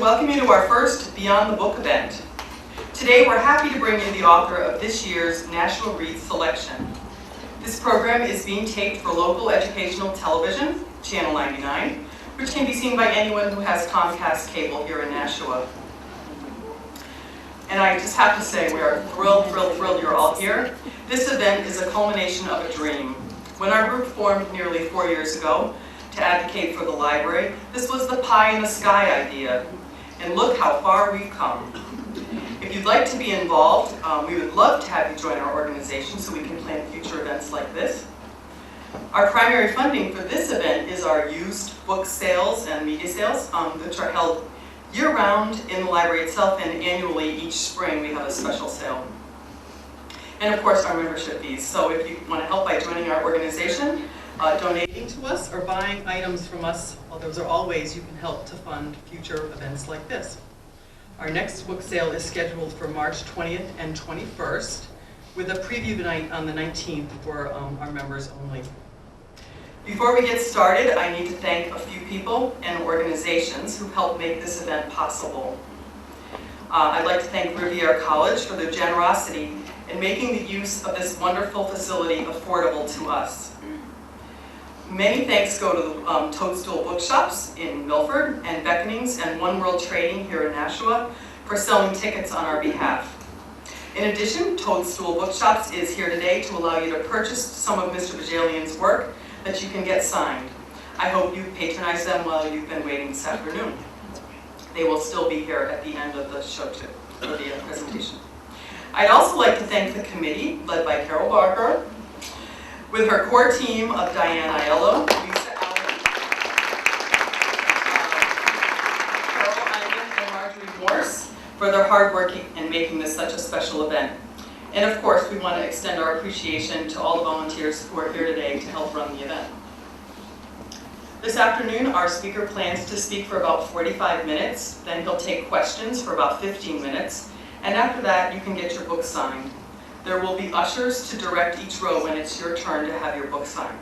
welcome you to our first Beyond the Book event. Today we're happy to bring you the author of this year's Nashua Reads selection. This program is being taped for local educational television, Channel 99, which can be seen by anyone who has Comcast cable here in Nashua. And I just have to say, we are thrilled you're all here. This event is a culmination of a dream. When our group formed nearly 4 years ago to advocate for the library, this was the pie in the sky idea. And look how far we've come. If you'd like to be involved, we would love to have you join our organization so we can plan future events like this. Our primary funding for this event is our used book sales and media sales, which are held year-round in the library itself, and annually each spring we have a special sale. And of course our membership fees. So if you want to help by joining our organization, donating to us, or buying items from us, well, those are all ways you can help to fund future events like this. Our next book sale is scheduled for March 20th and 21st, with a preview night on the 19th for our members only. Before we get started, I need to thank a few people and organizations who helped make this event possible. I'd like to thank Rivier College for their generosity in making the use of this wonderful facility affordable to us. Many thanks go to the Toadstool Bookshops in Milford and Beckonings and One World Trading here in Nashua for selling tickets on our behalf. In addition, Toadstool Bookshops is here today to allow you to purchase some of Mr. Bohjalian's work that you can get signed. I hope you patronize them while you've been waiting this afternoon. They will still be here at the end of the show too, for the presentation. I'd also like to thank the committee, led by Carol Barker, with her core team of Diane Aiello, Lisa Allen, Carol Eiman, and Marjorie Morse for their hard work in making this such a special event. And of course, we want to extend our appreciation to all the volunteers who are here today to help run the event. This afternoon, our speaker plans to speak for about 45 minutes, then he'll take questions for about 15 minutes, and after that, you can get your book signed. There will be ushers to direct each row when it's your turn to have your book signed.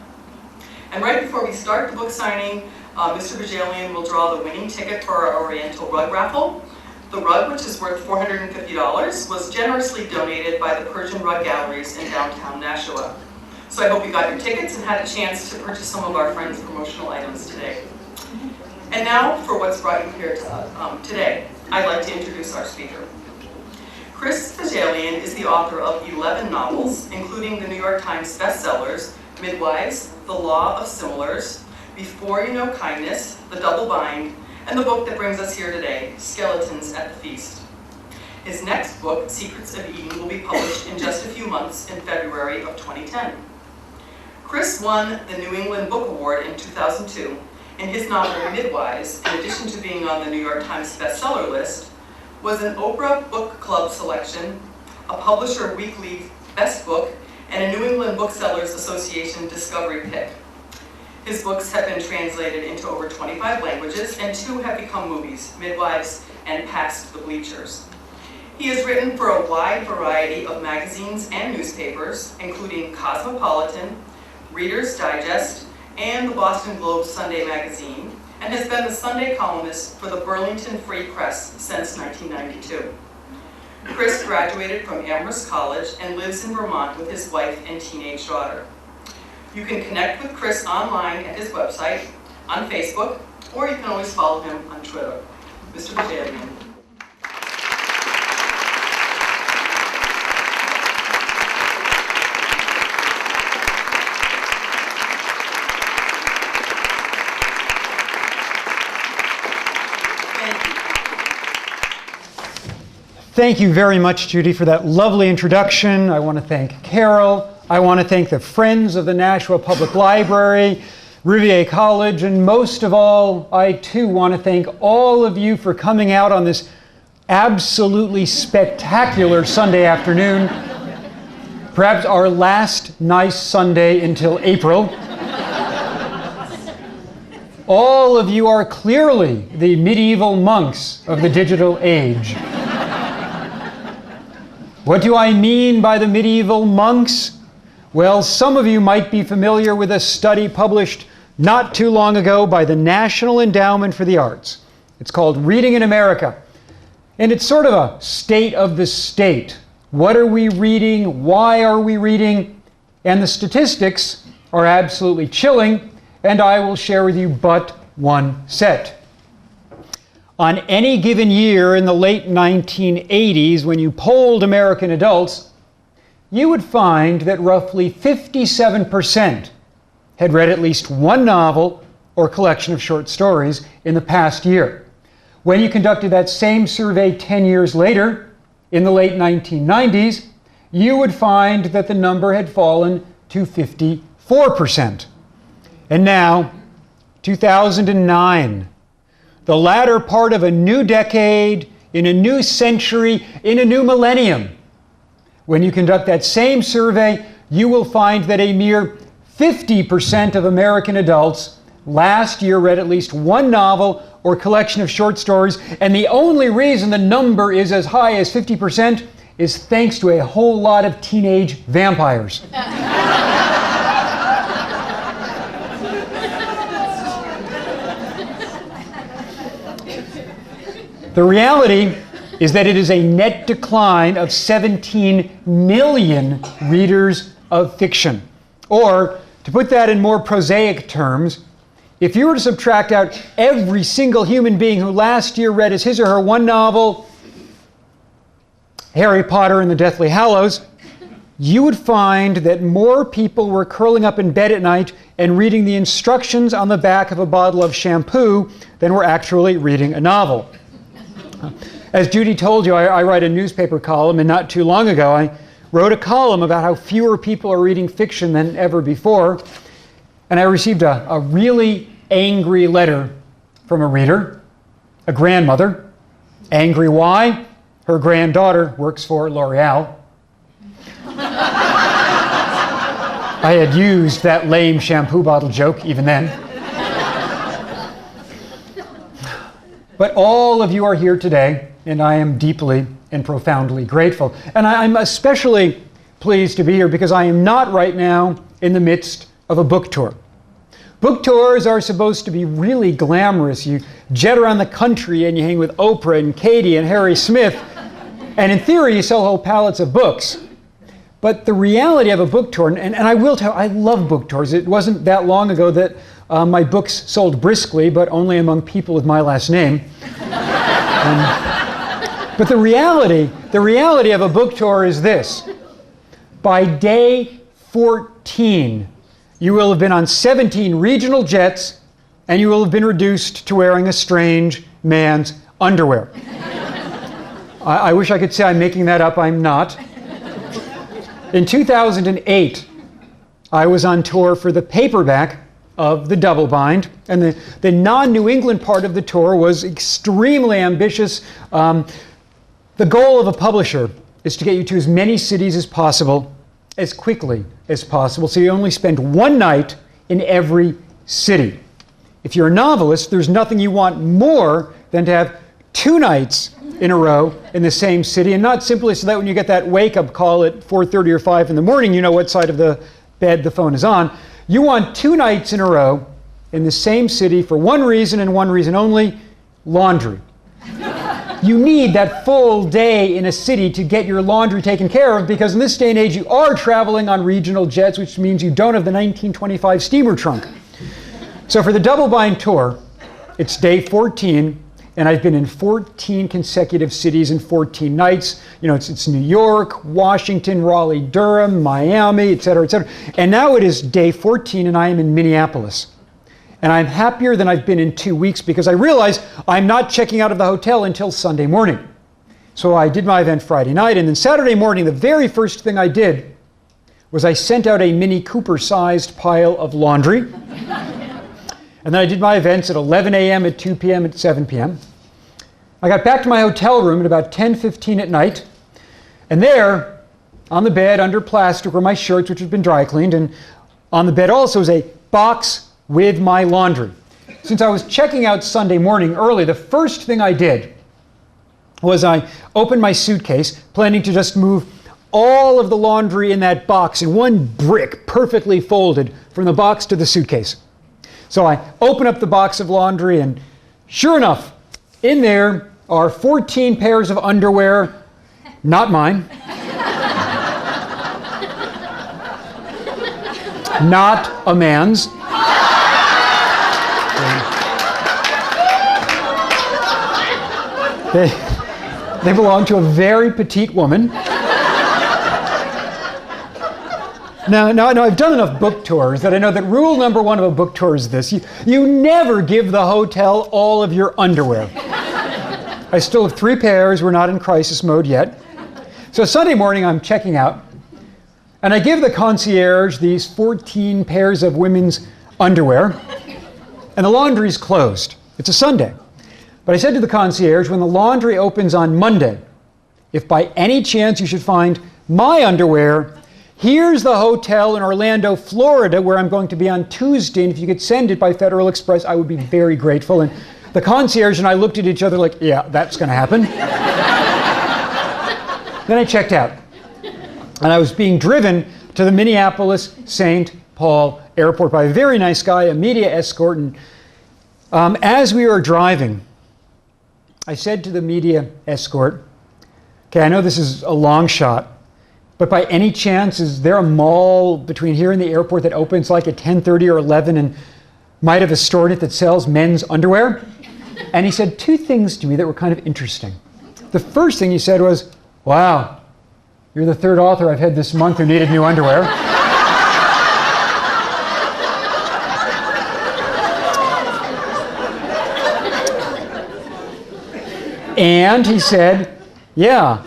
And right before we start the book signing, Mr. Bohjalian will draw the winning ticket for our Oriental Rug Raffle. The rug, which is worth $450, was generously donated by the Persian Rug Galleries in downtown Nashua. So I hope you got your tickets and had a chance to purchase some of our friends' promotional items today. And now for what's brought you here today. I'd like to introduce our speaker. Chris Bohjalian is the author of 11 novels, including the New York Times bestsellers, Midwives, The Law of Similars, Before You Know Kindness, The Double Bind, and the book that brings us here today, Skeletons at the Feast. His next book, Secrets of Eden, will be published in just a few months in February of 2010. Chris won the New England Book Award in 2002, and his novel Midwives, in addition to being on the New York Times bestseller list, was an Oprah Book Club selection, a Publisher Weekly Best Book, and a New England Booksellers Association Discovery Pick. His books have been translated into over 25 languages, and 2 have become movies, Midwives and Past the Bleachers. He has written for a wide variety of magazines and newspapers, including Cosmopolitan, Reader's Digest, and the Boston Globe Sunday Magazine, and has been the Sunday columnist for the Burlington Free Press since 1992. Chris graduated from Amherst College and lives in Vermont with his wife and teenage daughter. You can connect with Chris online at his website, on Facebook, or you can always follow him on Twitter. Mr. Bohjalian. Thank you very much, Judy, for that lovely introduction. I want to thank Carol. I want to thank the Friends of the Nashua Public Library, Rivier College, and most of all, I too want to thank all of you for coming out on this absolutely spectacular Sunday afternoon, perhaps our last nice Sunday until April. All of you are clearly the medieval monks of the digital age. What do I mean by the medieval monks? Well, some of you might be familiar with a study published not too long ago by the National Endowment for the Arts, It's called Reading in America. And it's sort of a state of the state. What are we reading? Why are we reading? And the statistics are absolutely chilling, and I will share with you but one set. On any given year in the late 1980s, when you polled American adults, you would find that roughly 57% had read at least one novel or collection of short stories in the past year. When you conducted that same survey 10 years later, in the late 1990s, you would find that the number had fallen to 54%. And now, 2009, the latter part of a new decade, in a new century, in a new millennium. When you conduct that same survey, you will find that a mere 50% of American adults last year read at least one novel or collection of short stories, and the only reason the number is as high as 50% is thanks to a whole lot of teenage vampires. The reality is that it is a net decline of 17 million readers of fiction. Or, to put that in more prosaic terms, if you were to subtract out every single human being who last year read as his or her one novel, Harry Potter and the Deathly Hallows, you would find that more people were curling up in bed at night and reading the instructions on the back of a bottle of shampoo than were actually reading a novel. As Judy told you, I write a newspaper column, and not too long ago I wrote a column about how fewer people are reading fiction than ever before, and I received a really angry letter from a reader, a grandmother. Angry why? Her granddaughter works for L'Oreal. I had used that lame shampoo bottle joke even then. But all of you are here today, and I am deeply and profoundly grateful. And I'm especially pleased to be here because I am not right now in the midst of a book tour. Book tours are supposed to be really glamorous. You jet around the country and you hang with Oprah and Katie and Harry Smith, and in theory you sell whole pallets of books. But the reality of a book tour, and I will tell you, I love book tours. It wasn't that long ago that my books sold briskly, but only among people with my last name. But the reality of a book tour is this. By day 14, you will have been on 17 regional jets, and you will have been reduced to wearing a strange man's underwear. I wish I could say I'm making that up. I'm not. In 2008, I was on tour for the paperback of the double bind, and the non-New England part of the tour was extremely ambitious. The goal of a publisher is to get you to as many cities as possible, as quickly as possible, so you only spend one night in every city. If you're a novelist, there's nothing you want more than to have 2 nights in a row in the same city, and not simply so that when you get that wake-up call at 4:30 or 5 in the morning, you know what side of the bed the phone is on. You want 2 nights in a row in the same city for one reason and one reason only: laundry. You need that full day in a city to get your laundry taken care of, because in this day and age you are traveling on regional jets, which means you don't have the 1925 steamer trunk. So for the double bind tour, it's day 14, and I've been in 14 consecutive cities in 14 nights. You know, it's New York, Washington, Raleigh, Durham, Miami, et cetera, et cetera. And now it is day 14, and I am in Minneapolis. And I'm happier than I've been in 2 weeks because I realize I'm not checking out of the hotel until Sunday morning. So I did my event Friday night, and then Saturday morning, the very first thing I did was I sent out a Mini Cooper-sized pile of laundry. And then I did my events at 11 a.m., at 2 p.m., at 7 p.m. I got back to my hotel room at about 10:15 at night, and there, on the bed under plastic, were my shirts, which had been dry cleaned, and on the bed also was a box with my laundry. Since I was checking out Sunday morning early, the first thing I did was I opened my suitcase, planning to just move all of the laundry in that box in one brick, perfectly folded, from the box to the suitcase. So I open up the box of laundry, and sure enough, In there are 14 pairs of underwear, not mine. Not a man's. They belong to a very petite woman. Now, I've done enough book tours that I know that rule number one of a book tour is this. You never give the hotel all of your underwear. I still have 3 pairs. We're not in crisis mode yet. So Sunday morning, I'm checking out. And I give the concierge these 14 pairs of women's underwear. And the laundry's closed. It's a Sunday. But I said to the concierge, when the laundry opens on Monday, if by any chance you should find my underwear, here's the hotel in Orlando, Florida, where I'm going to be on Tuesday, and if you could send it by Federal Express, I would be very grateful. And the concierge and I looked at each other like, yeah, that's going to happen. Then I checked out. And I was being driven to the Minneapolis St. Paul airport by a very nice guy, a media escort. And as we were driving, I said to the media escort, okay, I know this is a long shot, but by any chance, is there a mall between here and the airport that opens like at 10:30 or 11 and might have a store in it that sells men's underwear? And he said 2 things to me that were kind of interesting. The first thing he said was, wow, you're the 3rd author I've had this month who needed new underwear. And he said, yeah,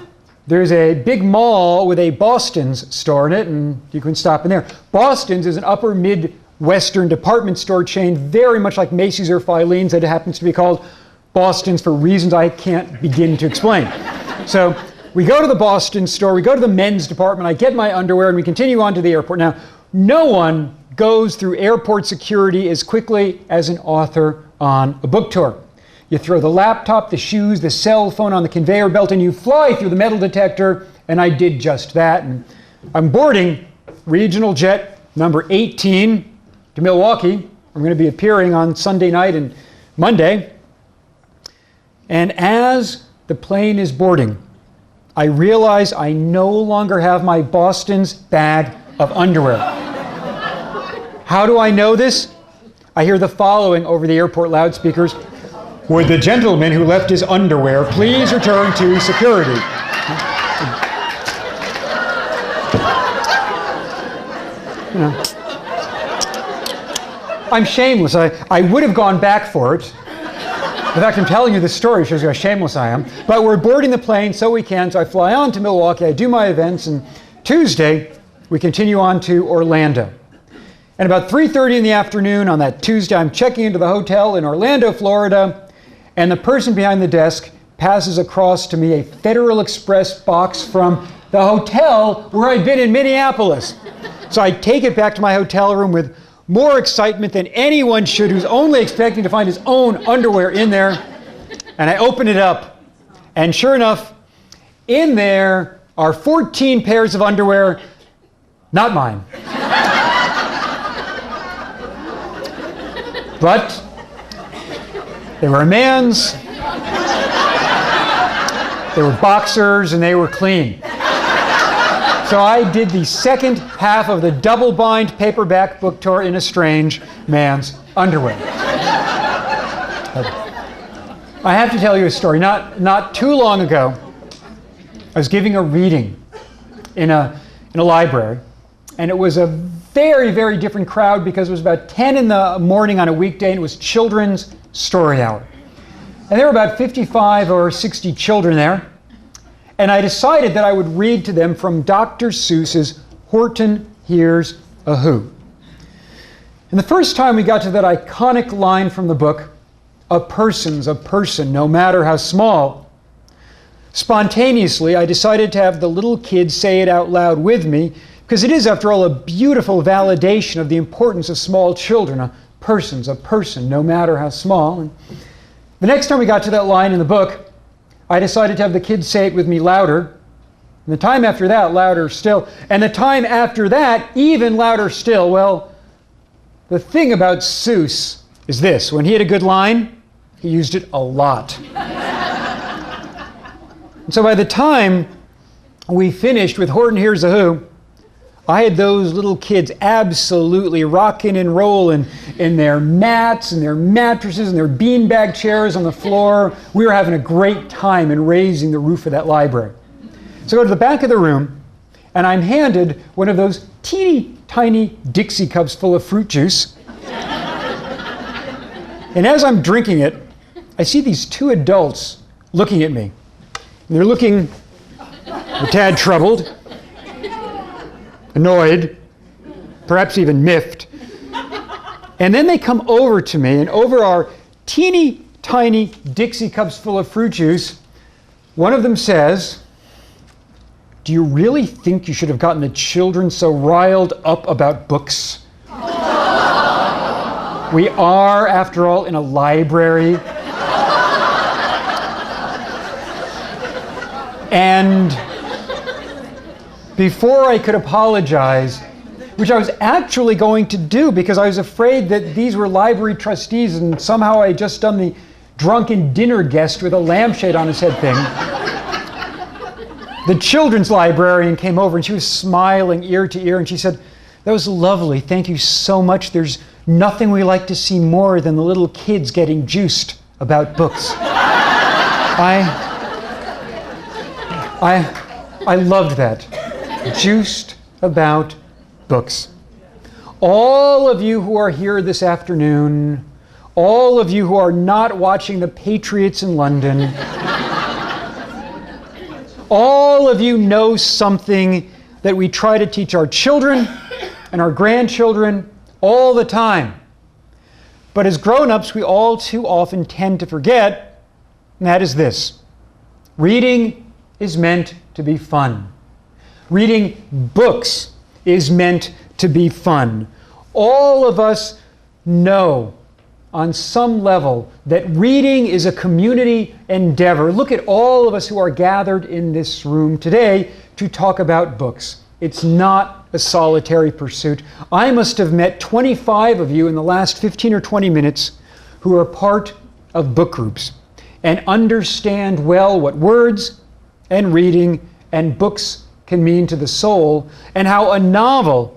there's a big mall with a Boston's store in it, and you can stop in there. Boston's is an upper Midwestern department store chain, very much like Macy's or Filene's, that happens to be called Boston's for reasons I can't begin to explain. So we go to the Boston store, we go to the men's department, I get my underwear, and we continue on to the airport. Now, no one goes through airport security as quickly as an author on a book tour. You throw the laptop, the shoes, the cell phone on the conveyor belt, and you fly through the metal detector, and I did just that. And I'm boarding regional jet number 18 to Milwaukee. I'm going to be appearing on Sunday night and Monday. And as the plane is boarding, I realize I no longer have my Boston's bag of underwear. How do I know this? I hear the following over the airport loudspeakers. Would the gentleman who left his underwear please return to security? You know, I'm shameless. I would have gone back for it. In fact, I'm telling you this story shows you how shameless I am. But we're boarding the plane, so we can. So I fly on to Milwaukee, I do my events, and Tuesday, we continue on to Orlando. And about 3:30 in the afternoon on that Tuesday, I'm checking into the hotel in Orlando, Florida, and the person behind the desk passes across to me a Federal Express box from the hotel where I'd been in Minneapolis. So I take it back to my hotel room with more excitement than anyone should who's only expecting to find his own underwear in there. And I open it up, and sure enough, in there are 14 pairs of underwear, not mine. But they were a man's, they were boxers, and they were clean. So I did the second half of the double-bind paperback book tour in a strange man's underwear. I have to tell you a story. Not too long ago, I was giving a reading in a library, and it was a very, very different crowd because it was about 10 in the morning on a weekday, and it was children's story hour. And there were about 55 or 60 children there. And I decided that I would read to them from Dr. Seuss's Horton Hears a Who. And the first time we got to that iconic line from the book, a person's a person, no matter how small, spontaneously I decided to have the little kids say it out loud with me, because it is, after all, a beautiful validation of the importance of small children. A person's a person, no matter how small. And the next time we got to that line in the book, I decided to have the kids say it with me louder. And the time after that, louder still. And the time after that, even louder still. Well, the thing about Seuss is this. When he had a good line, he used it a lot. And so by the time we finished with Horton Hears a Who, I had those little kids absolutely rocking and rolling in their mats and their mattresses and their beanbag chairs on the floor. We were having a great time in raising the roof of that library. So I go to the back of the room, and I'm handed one of those teeny tiny Dixie cups full of fruit juice. And as I'm drinking it, I see these two adults looking at me. And they're looking a tad troubled, annoyed, perhaps even miffed. And then they come over to me, and over our teeny tiny Dixie cups full of fruit juice, one of them says, "Do you really think you should have gotten the children so riled up about books? We are, after all, in a library." And before I could apologize, which I was actually going to do because I was afraid that these were library trustees and somehow I had just done the drunken dinner guest with a lampshade on his head thing, the children's librarian came over and she was smiling ear to ear and she said, "That was lovely. Thank you so much. There's nothing we like to see more than the little kids getting juiced about books." I loved that. Juiced about books. All of you who are here this afternoon, all of you who are not watching the Patriots in London, all of you know something that we try to teach our children and our grandchildren all the time. But as grown-ups, we all too often tend to forget, and that is this. Reading is meant to be fun. Reading books is meant to be fun. All of us know on some level that reading is a community endeavor. Look at all of us who are gathered in this room today to talk about books. It's not a solitary pursuit. I must have met 25 of you in the last 15 or 20 minutes who are part of book groups and understand well what words and reading and books can mean to the soul, and how a novel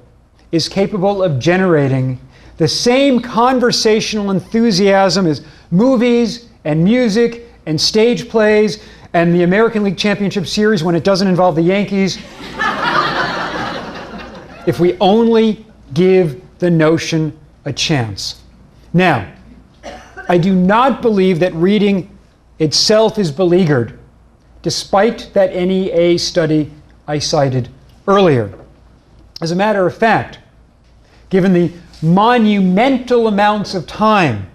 is capable of generating the same conversational enthusiasm as movies and music and stage plays and the American League Championship Series when it doesn't involve the Yankees. If we only give the notion a chance. Now, I do not believe that reading itself is beleaguered, despite that NEA study I cited earlier. As a matter of fact, given the monumental amounts of time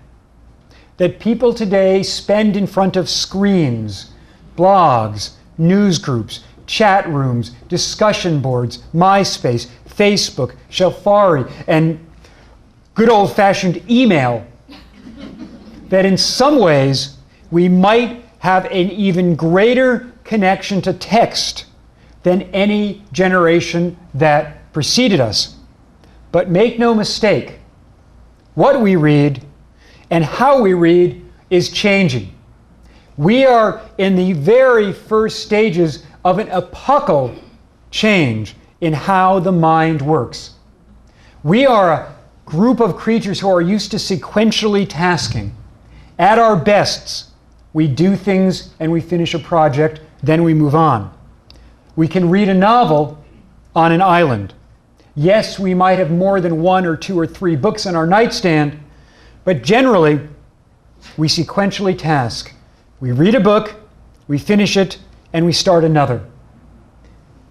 that people today spend in front of screens, blogs, news groups, chat rooms, discussion boards, MySpace, Facebook, Shelfari, and good old-fashioned email, that in some ways we might have an even greater connection to text than any generation that preceded us. But make no mistake, what we read and how we read is changing. We are in the very first stages of an epochal change in how the mind works. We are a group of creatures who are used to sequentially tasking. At our bests, we do things and we finish a project, then we move on. We can read a novel on an island. Yes, we might have more than 1 or 2 or 3 books on our nightstand, but generally, we sequentially task. We read a book, we finish it, and we start another.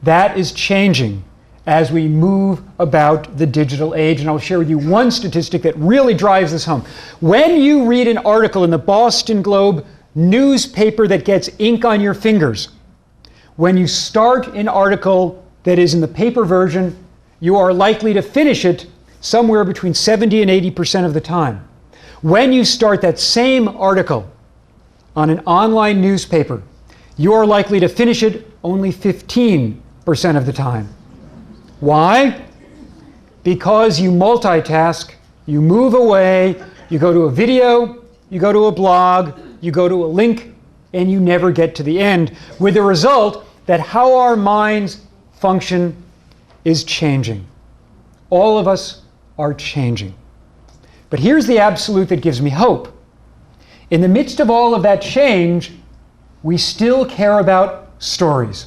That is changing as we move about the digital age, and I'll share with you one statistic that really drives this home. When you read an article in the Boston Globe newspaper that gets ink on your fingers, when you start an article that is in the paper version, you are likely to finish it somewhere between 70 and 80% of the time. When you start that same article on an online newspaper, you are likely to finish it only 15% of the time. Why? Because you multitask, you move away, you go to a video, you go to a blog, you go to a link, and you never get to the end, with the result that how our minds function is changing. All of us are changing. But here's the absolute that gives me hope. In the midst of all of that change, we still care about stories.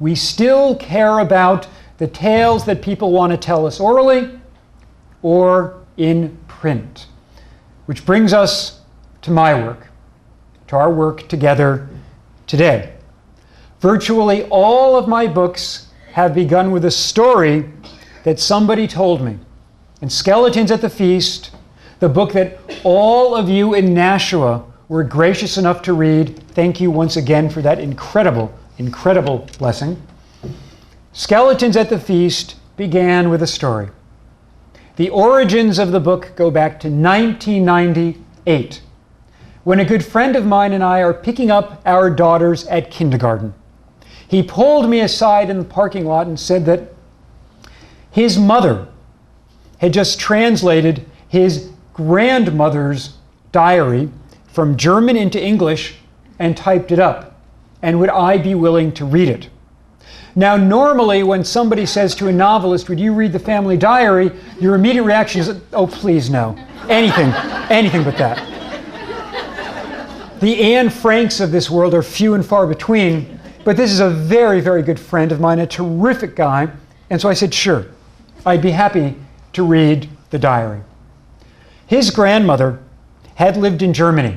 We still care about the tales that people want to tell us orally or in print. Which brings us to my work, to our work together today. Virtually all of my books have begun with a story that somebody told me. And Skeletons at the Feast, the book that all of you in Nashua were gracious enough to read. Thank you once again for that incredible, incredible blessing. Skeletons at the Feast began with a story. The origins of the book go back to 1998, when a good friend of mine and I are picking up our daughters at kindergarten. He pulled me aside in the parking lot and said that his mother had just translated his grandmother's diary from German into English and typed it up. And would I be willing to read it? Now, normally when somebody says to a novelist, would you read the family diary? Your immediate reaction is, oh, please no. Anything but that. The Anne Franks of this world are few and far between, but this is a very, very good friend of mine, a terrific guy. And so I said, sure, I'd be happy to read the diary. His grandmother had lived in Germany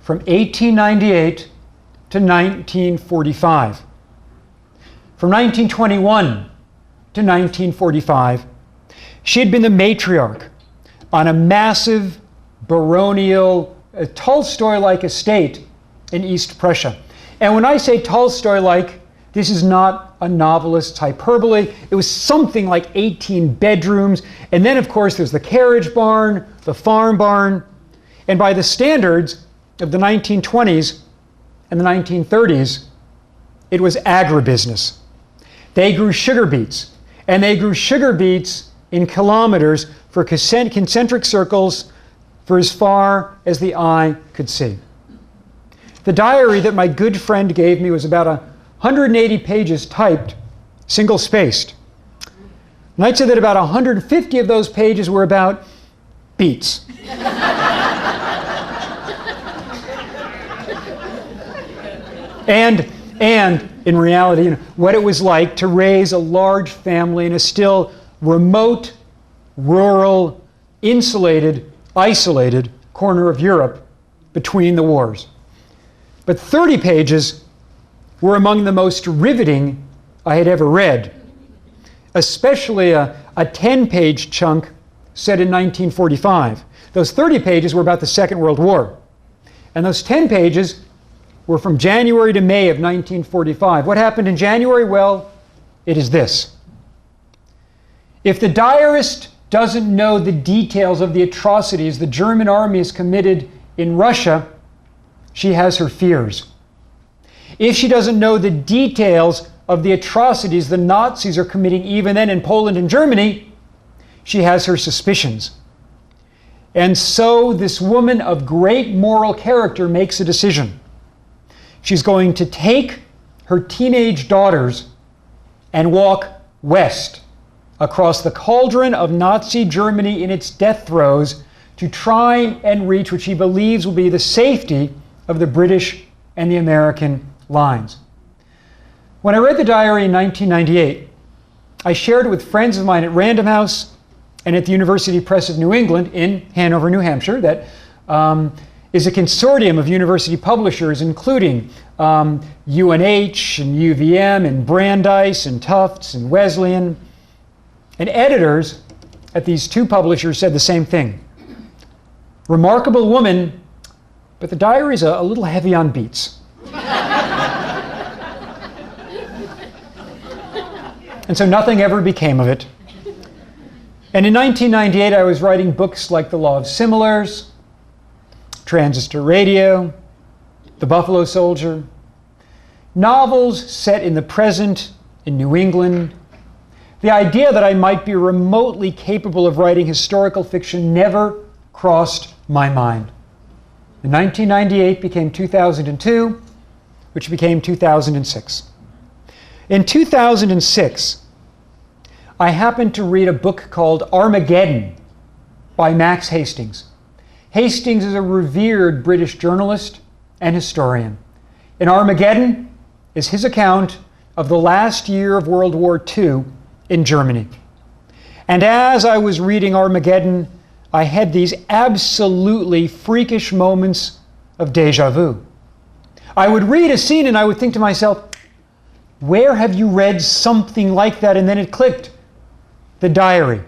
from 1898 to 1945. From 1921 to 1945, she had been the matriarch on a massive baronial, Tolstoy-like estate in East Prussia. And when I say Tolstoy-like, this is not a novelist's hyperbole. It was something like 18 bedrooms. And then, of course, there's the carriage barn, the farm barn. And by the standards of the 1920s and the 1930s, it was agribusiness. They grew sugar beets, and they grew sugar beets in kilometers for concentric circles for as far as the eye could see. The diary that my good friend gave me was about 180 pages typed, single-spaced. And I'd say that about 150 of those pages were about beets. And in reality, what it was like to raise a large family in a still remote, rural, insulated, isolated corner of Europe between the wars. But 30 pages were among the most riveting I had ever read, especially a 10-page chunk set in 1945. Those 30 pages were about the Second World War. And those 10 pages were from January to May of 1945. What happened in January? Well, it is this. If the diarist doesn't know the details of the atrocities the German army has committed in Russia, she has her fears. If she doesn't know the details of the atrocities the Nazis are committing even then in Poland and Germany, she has her suspicions. And so this woman of great moral character makes a decision. She's going to take her teenage daughters and walk west across the cauldron of Nazi Germany in its death throes to try and reach what she believes will be the safety of the British and the American lines. When I read the diary in 1998, I shared it with friends of mine at Random House and at the University Press of New England in Hanover, New Hampshire, that is a consortium of university publishers, including UNH and UVM and Brandeis and Tufts and Wesleyan. And editors at these two publishers said the same thing. Remarkable woman, but the diary's a little heavy on beets. And so nothing ever became of it. And in 1998, I was writing books like The Law of Similars, Transistor Radio, The Buffalo Soldier, novels set in the present in New England. The idea that I might be remotely capable of writing historical fiction never crossed my mind And 1998 became 2002, which became 2006. In 2006, I happened to read a book called Armageddon by Max Hastings. Hastings is a revered British journalist and historian. And Armageddon is his account of the last year of World War II in Germany. And as I was reading Armageddon, I had these absolutely freakish moments of déjà vu. I would read a scene and I would think to myself, where have you read something like that? And then it clicked. The Diary.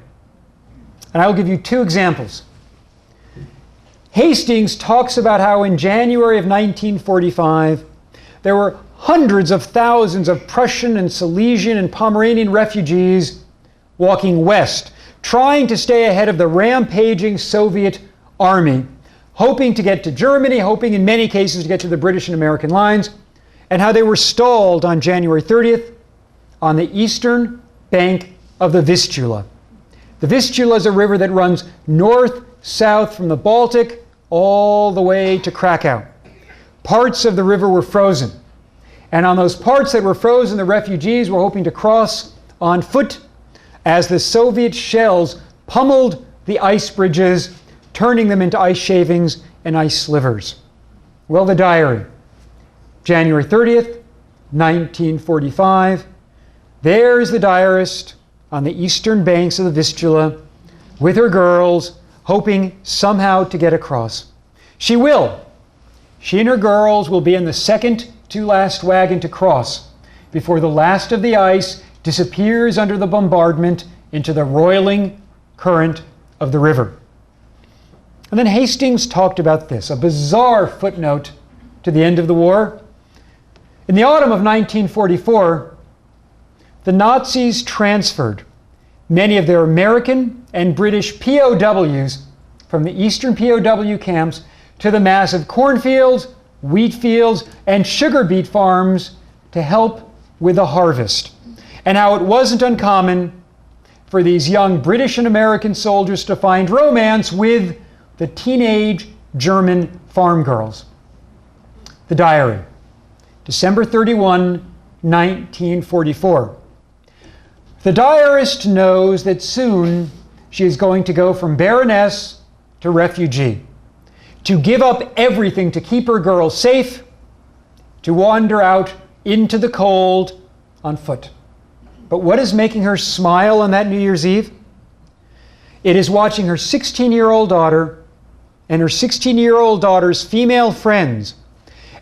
And I will give you two examples. Hastings talks about how in January of 1945, there were hundreds of thousands of Prussian and Silesian and Pomeranian refugees walking west, trying to stay ahead of the rampaging Soviet army, hoping to get to Germany, hoping in many cases to get to the British and American lines, and how they were stalled on January 30th on the eastern bank of the Vistula. The Vistula is a river that runs north-south from the Baltic all the way to Krakow. Parts of the river were frozen. And on those parts that were frozen, the refugees were hoping to cross on foot as the Soviet shells pummeled the ice bridges, turning them into ice shavings and ice slivers. Well, the diary. January 30th, 1945. There's the diarist on the eastern banks of the Vistula with her girls, hoping somehow to get across. She will. She and her girls will be in the second to last wagon to cross before the last of the ice disappears under the bombardment into the roiling current of the river. And then Hastings talked about this, a bizarre footnote to the end of the war. In the autumn of 1944, the Nazis transferred many of their American and British POWs from the eastern POW camps to the massive cornfields, wheat fields, and sugar beet farms to help with the harvest. And how it wasn't uncommon for these young British and American soldiers to find romance with the teenage German farm girls. The diary, December 31, 1944. The diarist knows that soon she is going to go from baroness to refugee, to give up everything to keep her girls safe, to wander out into the cold on foot. But what is making her smile on that New Year's Eve? It is watching her 16-year-old daughter and her 16-year-old daughter's female friends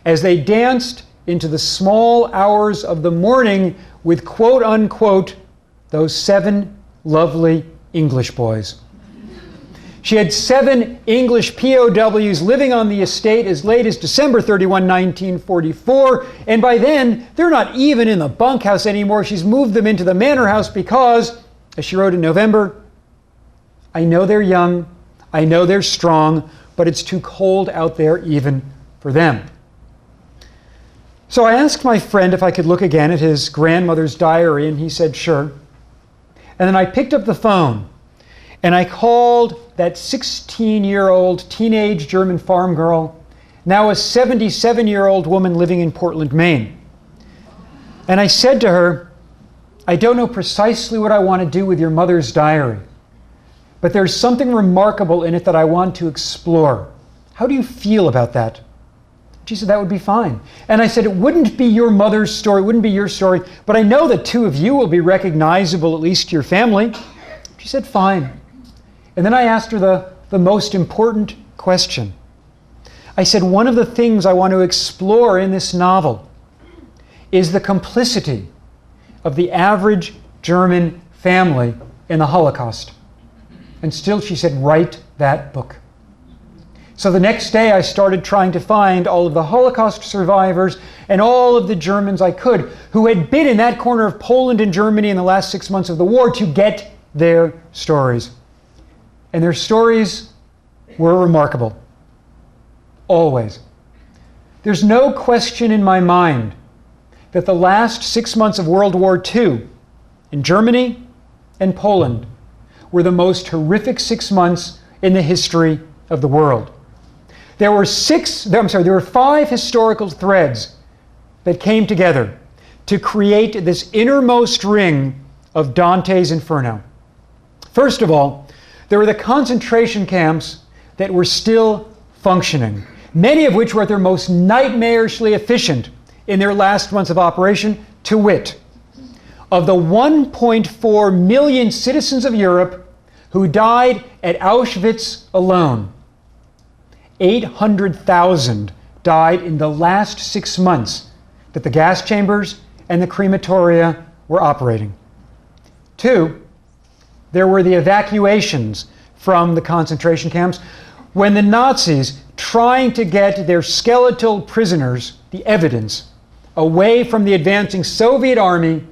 as they danced into the small hours of the morning with quote-unquote those 7 lovely English boys. She had 7 English POWs living on the estate as late as December 31, 1944, and by then, they're not even in the bunkhouse anymore. She's moved them into the manor house because, as she wrote in November, I know they're young, I know they're strong, but it's too cold out there even for them. So I asked my friend if I could look again at his grandmother's diary, and he said, sure. And then I picked up the phone, and I called that 16-year-old teenage German farm girl, now a 77-year-old woman living in Portland, Maine. And I said to her, I don't know precisely what I want to do with your mother's diary, but there's something remarkable in it that I want to explore. How do you feel about that? She said, that would be fine. And I said, it wouldn't be your mother's story, it wouldn't be your story, but I know that 2 of you will be recognizable, at least to your family. She said, fine. And then I asked her the most important question. I said, one of the things I want to explore in this novel is the complicity of the average German family in the Holocaust. And still she said, write that book. So the next day I started trying to find all of the Holocaust survivors and all of the Germans I could who had been in that corner of Poland and Germany in the last 6 months of the war to get their stories. And their stories were remarkable. Always. There's no question in my mind that the last 6 months of World War II in Germany and Poland were the most horrific 6 months in the history of the world. There were five historical threads that came together to create this innermost ring of Dante's Inferno. First of all, there were the concentration camps that were still functioning, many of which were at their most nightmarishly efficient in their last months of operation, to wit, of the 1.4 million citizens of Europe who died at Auschwitz alone, 800,000 died in the last 6 months that the gas chambers and the crematoria were operating. 2, there were the evacuations from the concentration camps when the Nazis, trying to get their skeletal prisoners, the evidence, away from the advancing Soviet army,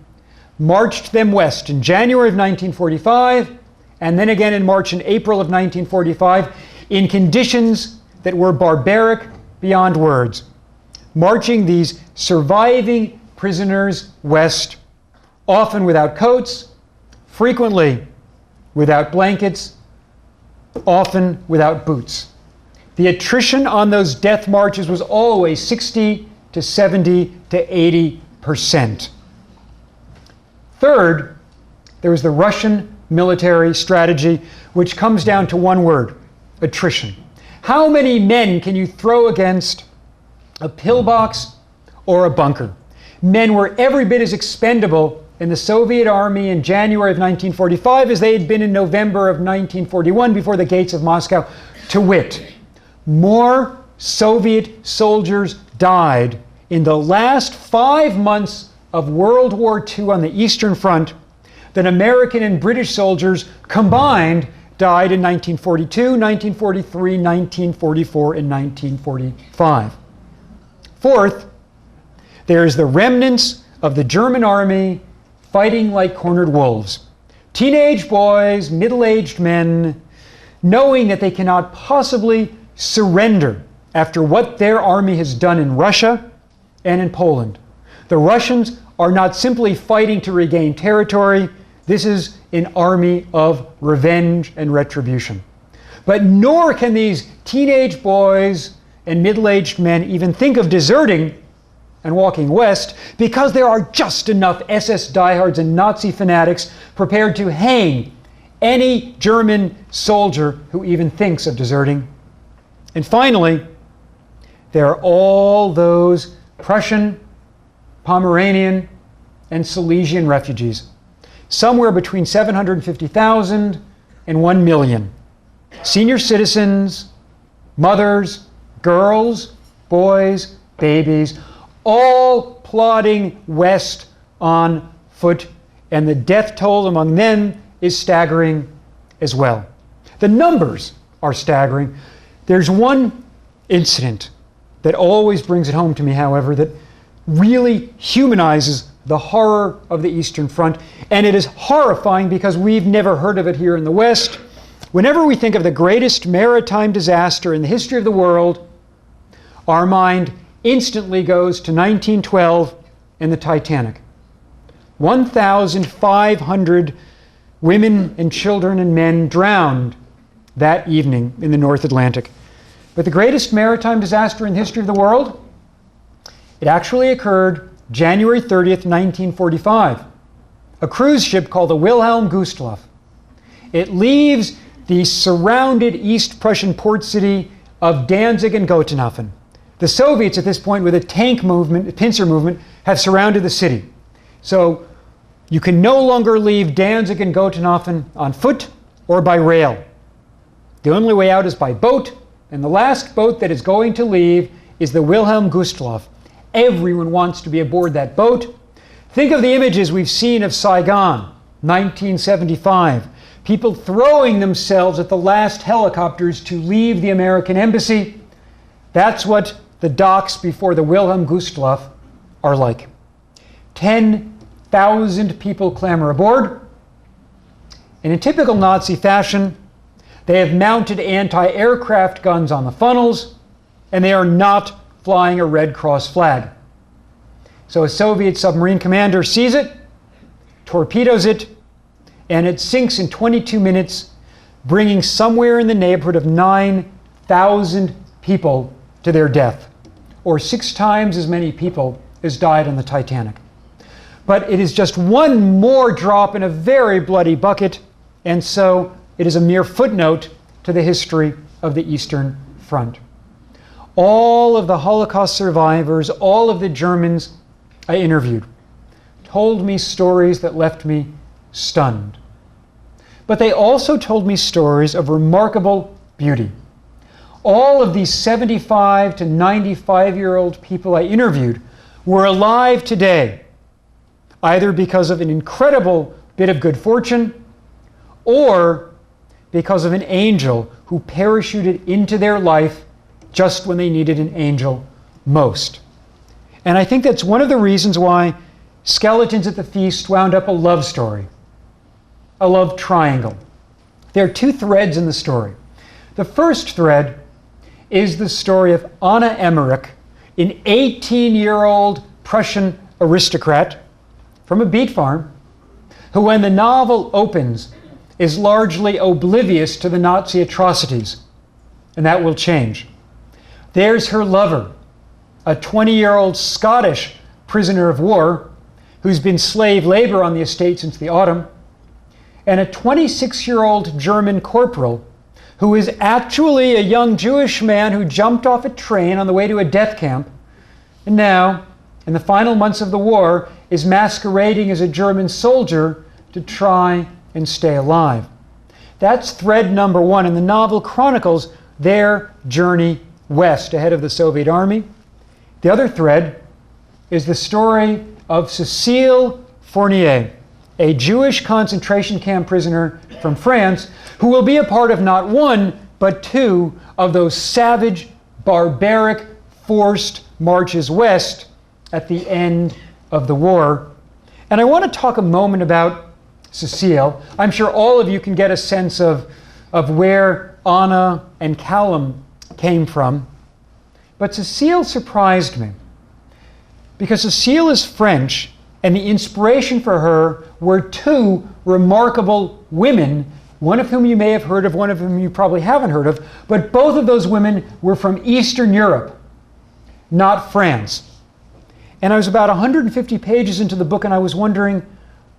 marched them west in January of 1945, and then again in March and April of 1945, in conditions that were barbaric beyond words, marching these surviving prisoners west, often without coats, frequently without blankets, often without boots. The attrition on those death marches was always 60 to 70 to 80%. Third, there was the Russian military strategy, which comes down to one word: attrition. How many men can you throw against a pillbox or a bunker? Men were every bit as expendable in the Soviet army in January of 1945 as they had been in November of 1941 before the gates of Moscow. To wit, more Soviet soldiers died in the last 5 months of World War II on the Eastern Front than American and British soldiers combined died in 1942, 1943, 1944, and 1945. Fourth, there's the remnants of the German army fighting like cornered wolves. Teenage boys, middle-aged men, knowing that they cannot possibly surrender after what their army has done in Russia and in Poland. The Russians are not simply fighting to regain territory. This is an army of revenge and retribution. But nor can these teenage boys and middle-aged men even think of deserting and walking west, because there are just enough SS diehards and Nazi fanatics prepared to hang any German soldier who even thinks of deserting. And finally, there are all those Prussian, Pomeranian, and Silesian refugees, somewhere between 750,000 and 1 million. Senior citizens, mothers, girls, boys, babies, all plodding west on foot, and the death toll among them is staggering as well. The numbers are staggering. There's one incident that always brings it home to me, however, that really humanizes the horror of the Eastern Front, and it is horrifying because we've never heard of it here in the West. Whenever we think of the greatest maritime disaster in the history of the world, our mind instantly goes to 1912 and the Titanic. 1,500 women and children and men drowned that evening in the North Atlantic. But the greatest maritime disaster in the history of the world, it actually occurred January 30th, 1945. A cruise ship called the Wilhelm Gustloff. It leaves the surrounded East Prussian port city of Danzig and Gotenhofen. The Soviets at this point, with a tank movement, a pincer movement, have surrounded the city. So you can no longer leave Danzig and Gotenhofen on foot or by rail. The only way out is by boat, and the last boat that is going to leave is the Wilhelm Gustloff. Everyone wants to be aboard that boat. Think of the images we've seen of Saigon, 1975. People throwing themselves at the last helicopters to leave the American embassy. That's what the docks before the Wilhelm Gustloff are like. 10,000 people clamber aboard. And in typical Nazi fashion, they have mounted anti-aircraft guns on the funnels, and they are not flying a Red Cross flag. So a Soviet submarine commander sees it, torpedoes it, and it sinks in 22 minutes, bringing somewhere in the neighborhood of 9,000 people to their death, or 6 times as many people as died on the Titanic. But it is just one more drop in a very bloody bucket, and so it is a mere footnote to the history of the Eastern Front. All of the Holocaust survivors, all of the Germans I interviewed, told me stories that left me stunned. But they also told me stories of remarkable beauty. All of these 75 to 95-year-old people I interviewed were alive today, either because of an incredible bit of good fortune or because of an angel who parachuted into their life just when they needed an angel most. And I think that's one of the reasons why Skeletons at the Feast wound up a love story, a love triangle. There are 2 threads in the story. The first thread is the story of Anna Emmerich, an 18-year-old Prussian aristocrat from a beet farm, who when the novel opens is largely oblivious to the Nazi atrocities, and that will change. There's her lover, a 20-year-old Scottish prisoner of war who's been slave labor on the estate since the autumn, and a 26-year-old German corporal who is actually a young Jewish man who jumped off a train on the way to a death camp, and now, in the final months of the war, is masquerading as a German soldier to try and stay alive. That's thread number 1, and the novel chronicles their journey west ahead of the Soviet army. The other thread is the story of Cécile Fournier, a Jewish concentration camp prisoner from France who will be a part of not 1, but 2 of those savage, barbaric, forced marches west at the end of the war. And I want to talk a moment about Cécile. I'm sure all of you can get a sense of where Anna and Callum came from. But Cécile surprised me, because Cécile is French, and the inspiration for her were 2 remarkable women, one of whom you may have heard of, one of whom you probably haven't heard of, but both of those women were from Eastern Europe, not France. And I was about 150 pages into the book, and I was wondering,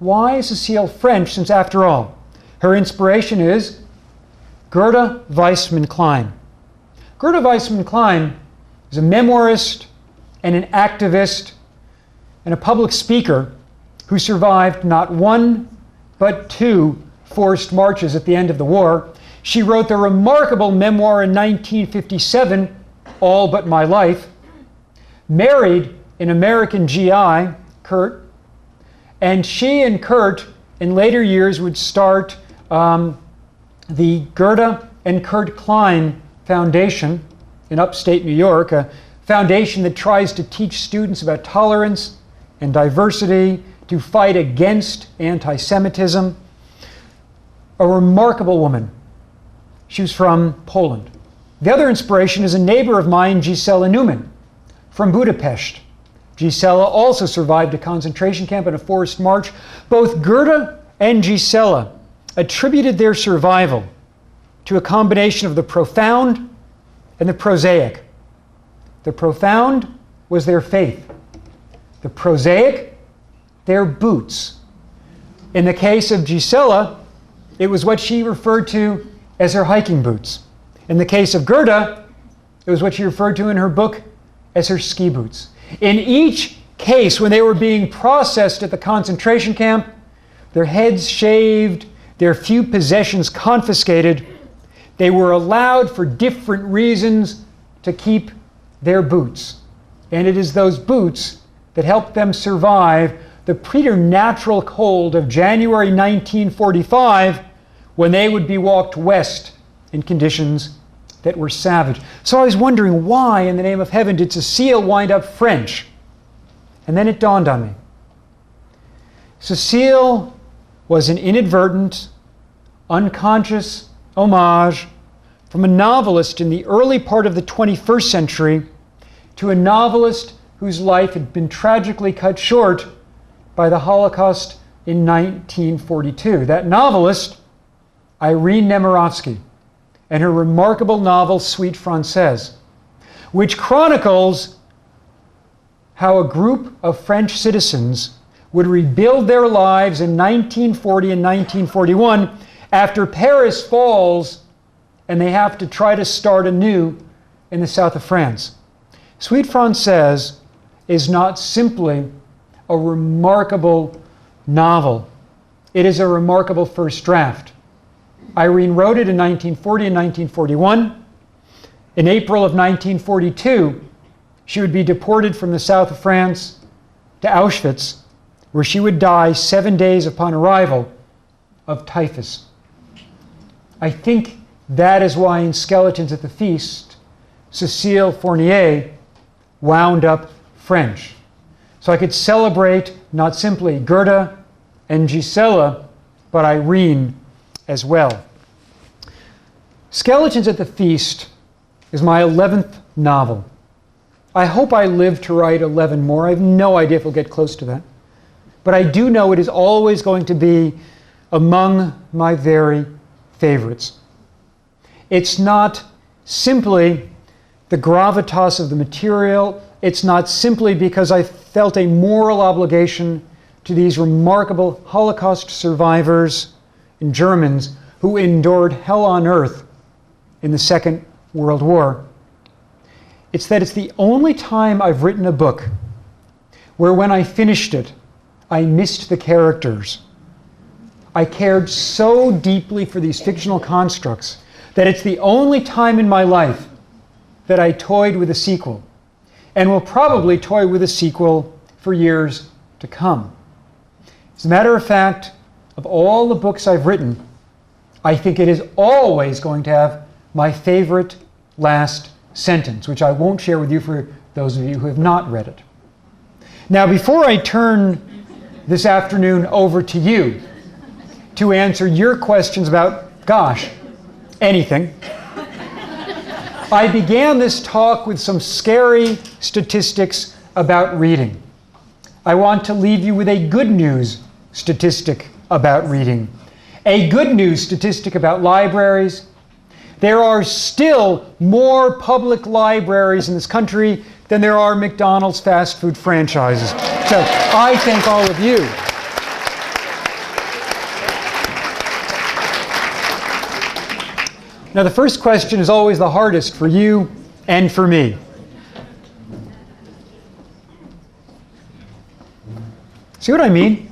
why is Cécile French, since after all, her inspiration is Gerda Weissmann Klein. Gerda Weissmann Klein is a memoirist and an activist and a public speaker who survived not 1, but 2 forced marches at the end of the war. She wrote the remarkable memoir in 1957, All But My Life, married an American GI, Kurt, and she and Kurt in later years would start the Gerda and Kurt Klein Foundation in upstate New York, a foundation that tries to teach students about tolerance and diversity, to fight against anti-Semitism. A remarkable woman. She was from Poland. The other inspiration is a neighbor of mine, Gisela Newman, from Budapest. Gisela also survived a concentration camp and a forced march. Both Gerda and Gisela attributed their survival to a combination of the profound and the prosaic. The profound was their faith. The prosaic, their boots. In the case of Gisela, it was what she referred to as her hiking boots. In the case of Gerda, it was what she referred to in her book as her ski boots. In each case, when they were being processed at the concentration camp, their heads shaved, their few possessions confiscated, they were allowed for different reasons to keep their boots. And it is those boots that helped them survive the preternatural cold of January 1945, when they would be walked west in conditions that were savage. So I was wondering, why in the name of heaven did Cécile wind up French? And then it dawned on me. Cécile was an inadvertent, unconscious homage from a novelist in the early part of the 21st century to a novelist whose life had been tragically cut short by the Holocaust in 1942. That novelist, Irene Nemirovsky, and her remarkable novel, Suite Française. which chronicles how a group of French citizens would rebuild their lives in 1940 and 1941 after Paris falls and they have to try to start anew in the south of France. Suite Francaise is not simply a remarkable novel. It is a remarkable first draft. Irene wrote it in 1940 and 1941. In April of 1942, she would be deported from the south of France to Auschwitz, where she would die 7 days upon arrival of typhus. I think that is why in Skeletons at the Feast, Cécile Fournier wound up French. So I could celebrate not simply Gerda and Gisela, but Irene as well. Skeletons at the Feast is my 11th novel. I hope I live to write 11 more. I have no idea if we'll get close to that. But I do know it is always going to be among my very favorites. It's not simply the gravitas of the material. It's not simply because I felt a moral obligation to these remarkable Holocaust survivors and Germans who endured hell on earth in the Second World War. It's that it's the only time I've written a book where when I finished it, I missed the characters. I cared so deeply for these fictional constructs that it's the only time in my life that I toyed with a sequel, and will probably toy with a sequel for years to come. As a matter of fact, of all the books I've written, I think it is always going to have my favorite last sentence, which I won't share with you for those of you who have not read it. Now, before I turn this afternoon over to you to answer your questions about, gosh, anything, I began this talk with some scary statistics about reading. I want to leave you with a good news statistic about reading. A good news statistic about libraries. There are still more public libraries in this country than there are McDonald's fast food franchises. So I thank all of you. Now the first question is always the hardest for you and for me. See what I mean?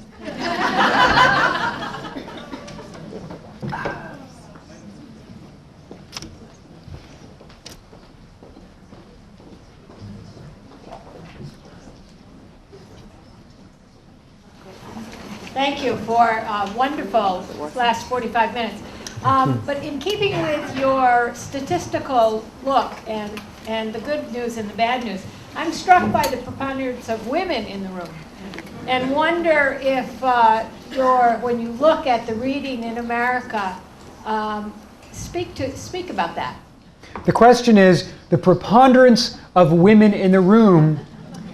Thank you for a wonderful last 45 minutes. But in keeping with your statistical look and the good news and the bad news, I'm struck by the preponderance of women in the room and wonder if when you look at the reading in America, speak about that. The question is the preponderance of women in the room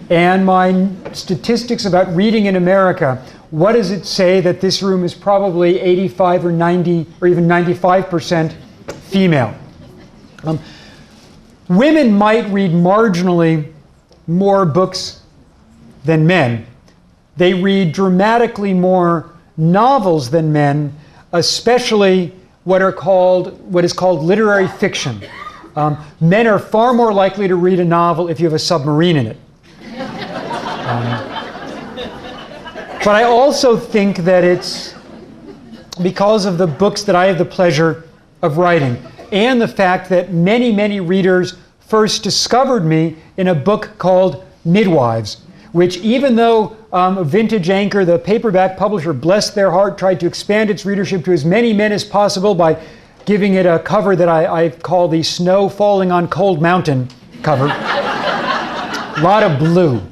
and my statistics about reading in America. What does it say that this room is probably 85 or 90 or even 95% female? Women might read marginally more books than men. They read dramatically more novels than men, especially what is called literary fiction. Men are far more likely to read a novel if you have a submarine in it. But I also think that it's because of the books that I have the pleasure of writing and the fact that many, many readers first discovered me in a book called Midwives, which even though Vintage Anchor, the paperback publisher, bless their heart, tried to expand its readership to as many men as possible by giving it a cover that I call the Snow Falling on Cold Mountain cover. A lot of blue.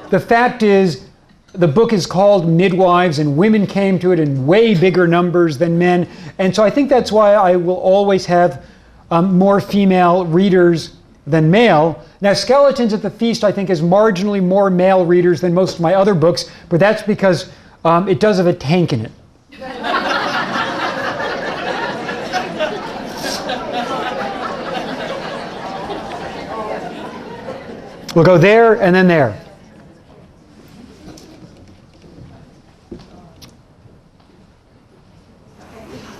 The fact is, the book is called Midwives, and women came to it in way bigger numbers than men. And so I think that's why I will always have more female readers than male. Now, Skeletons at the Feast, I think, has marginally more male readers than most of my other books, but that's because it does have a tank in it. We'll go there and then there.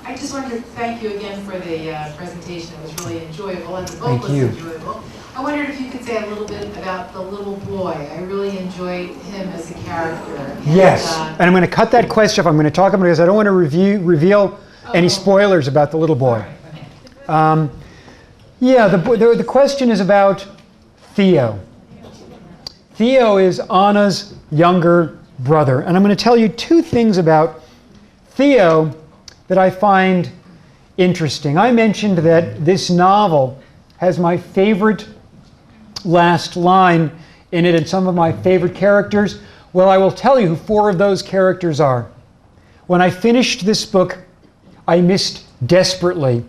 I just wanted to thank you again for the presentation. It was really enjoyable, and the book was you. enjoyable. I wondered if you could say a little bit about the little boy. I really enjoyed him as a character. Yes, and I'm going to cut that question off. I'm going to talk about it because I don't want to reveal any spoilers about the little boy. Yeah, the question is about Theo. Theo is Anna's younger brother, and I'm going to tell you two things about Theo that I find interesting. I mentioned that this novel has my favorite last line in it and some of my favorite characters. Well, I will tell you who four of those characters are. When I finished this book, I missed desperately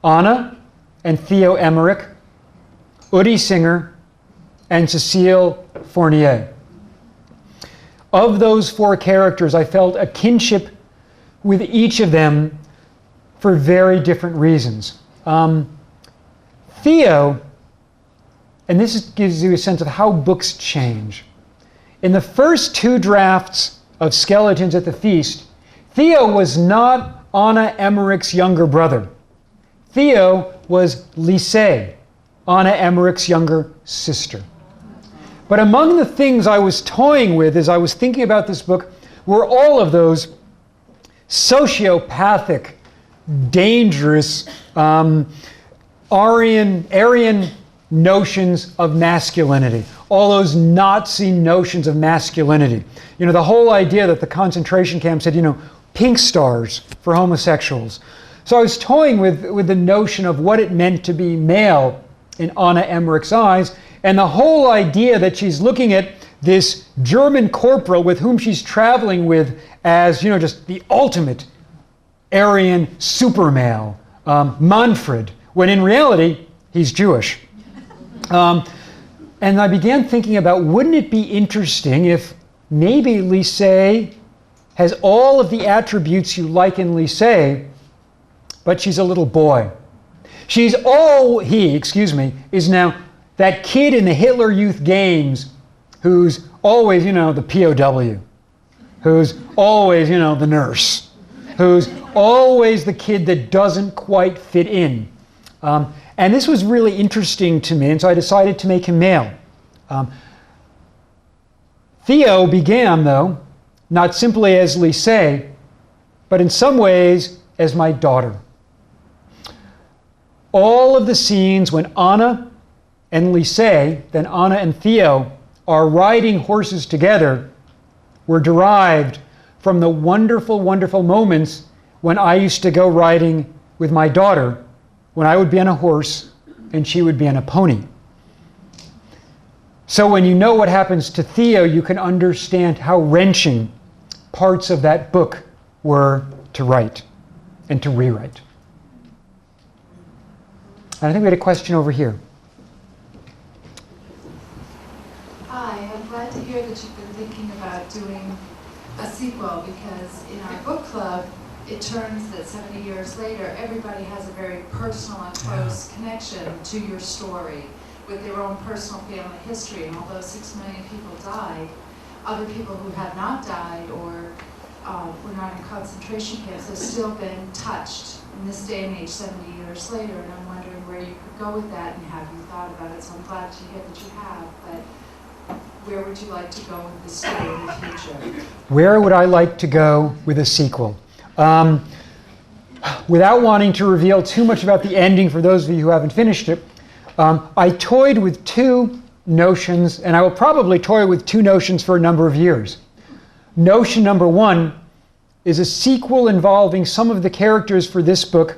Anna and Theo Emmerich, Udi Singer, and Cecile Fournier. Of those four characters, I felt a kinship with each of them for very different reasons. Theo, and this gives you a sense of how books change. In the first two drafts of Skeletons at the Feast, Theo was not Anna Emmerich's younger brother. Theo was Lise, Anna Emmerich's younger sister. But among the things I was toying with as I was thinking about this book were all of those sociopathic, dangerous, Aryan notions of masculinity. All those Nazi notions of masculinity. You know, the whole idea that the concentration camps had, pink stars for homosexuals. So I was toying with the notion of what it meant to be male in Anna Emmerich's eyes, and the whole idea that she's looking at this German corporal with whom she's traveling with as, just the ultimate Aryan super male, Manfred, when in reality, he's Jewish. And I began thinking about, wouldn't it be interesting if maybe Lise has all of the attributes you like in Lise, but she's a little boy. He is now that kid in the Hitler Youth Games who's always, the POW, who's always, the nurse, who's always the kid that doesn't quite fit in. And this was really interesting to me, and so I decided to make him male. Theo began, though, not simply as Lise, but in some ways as my daughter. All of the scenes when Anna and Lise, then Anna and Theo, are riding horses together were derived from the wonderful, wonderful moments when I used to go riding with my daughter, when I would be on a horse and she would be on a pony. So when you know what happens to Theo, you can understand how wrenching parts of that book were to write and to rewrite. And I think we had a question over here. Hi, I'm glad to hear that you've been thinking about doing a sequel, because in our book club, it turns that 70 years later, everybody has a very personal and close connection to your story with their own personal family history. And although 6 million people died, other people who have not died or were not in concentration camps have still been touched in this day and age 70 years later. And I'm wondering where you could go with that, and have you thought about it? So I'm glad to hear that you have, but where would you like to go with this story in the future? Where would I like to go with a sequel? Without wanting to reveal too much about the ending for those of you who haven't finished it, I toyed with two notions, and I will probably toy with two notions for a number of years. Notion number one is a sequel involving some of the characters for this book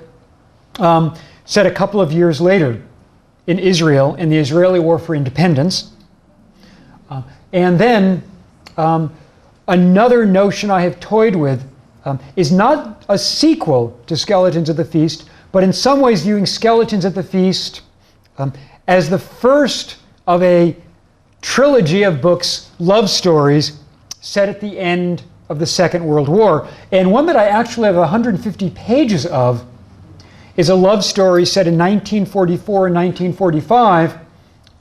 set a couple of years later in Israel, in the Israeli War for Independence. And then another notion I have toyed with is not a sequel to Skeletons at the Feast, but in some ways viewing Skeletons at the Feast as the first of a trilogy of books, love stories, set at the end of the Second World War. And one that I actually have 150 pages of is a love story set in 1944 and 1945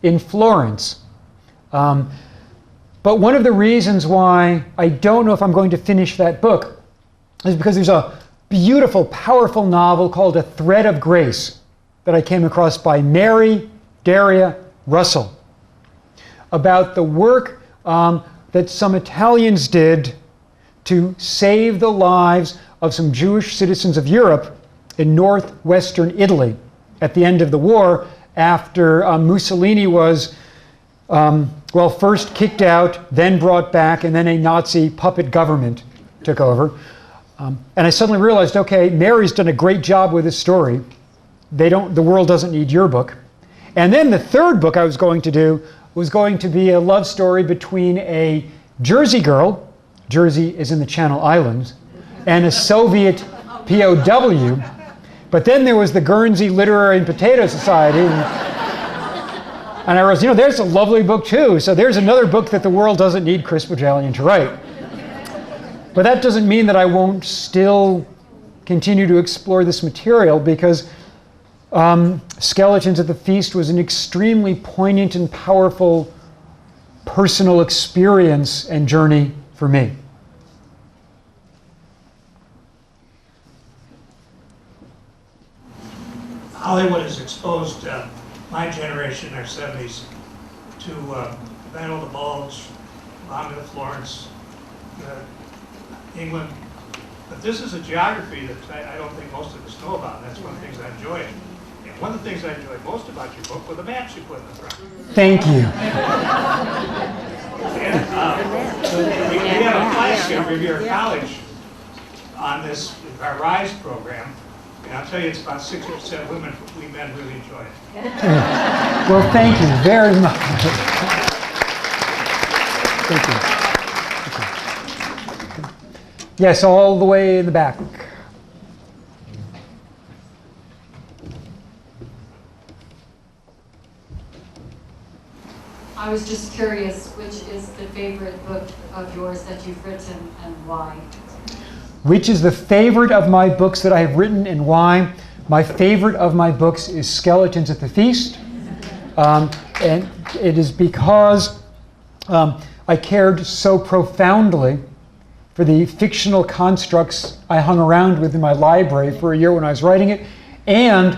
in Florence, But one of the reasons why I don't know if I'm going to finish that book is because there's a beautiful, powerful novel called A Thread of Grace that I came across by Mary Daria Russell about the work that some Italians did to save the lives of some Jewish citizens of Europe in northwestern Italy at the end of the war, after Mussolini was, first kicked out, then brought back, and then a Nazi puppet government took over. And I suddenly realized, okay, Mary's done a great job with this story. The world doesn't need your book. And then the third book I was going to do was going to be a love story between a Jersey girl, Jersey is in the Channel Islands, and a Soviet POW. But then there was the Guernsey Literary and Potato Society. And I realized, there's a lovely book too. So there's another book that the world doesn't need Chris Bohjalian to write. But that doesn't mean that I won't still continue to explore this material, because Skeletons at the Feast was an extremely poignant and powerful personal experience and journey for me. Hollywood has exposed my generation, our 70s, to Battle of the Bulge, Bombing of Florence, England. But this is a geography that I don't think most of us know about. That's one of the things I enjoy. And one of the things I enjoyed most about your book were the maps you put in the front. Thank you. And, we have a class here at Rivier College on this, our Rise program. And I'll tell you, it's about 60% of women, we men really enjoy it. Well, thank you very much. Thank you. Yes, all the way in the back. I was just curious, which is the favorite book of yours that you've written and why? Which is the favorite of my books that I have written and why? My favorite of my books is Skeletons at the Feast. And it is because I cared so profoundly for the fictional constructs I hung around with in my library for a year when I was writing it, and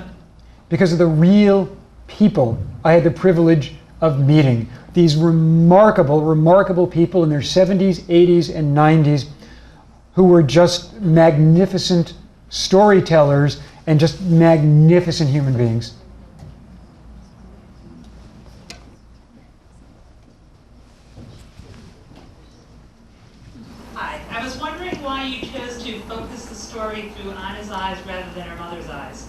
because of the real people I had the privilege of meeting. These remarkable, remarkable people in their 70s, 80s, and 90s who were just magnificent storytellers and just magnificent human beings. Hi, I was wondering why you chose to focus the story through Anna's eyes rather than her mother's eyes.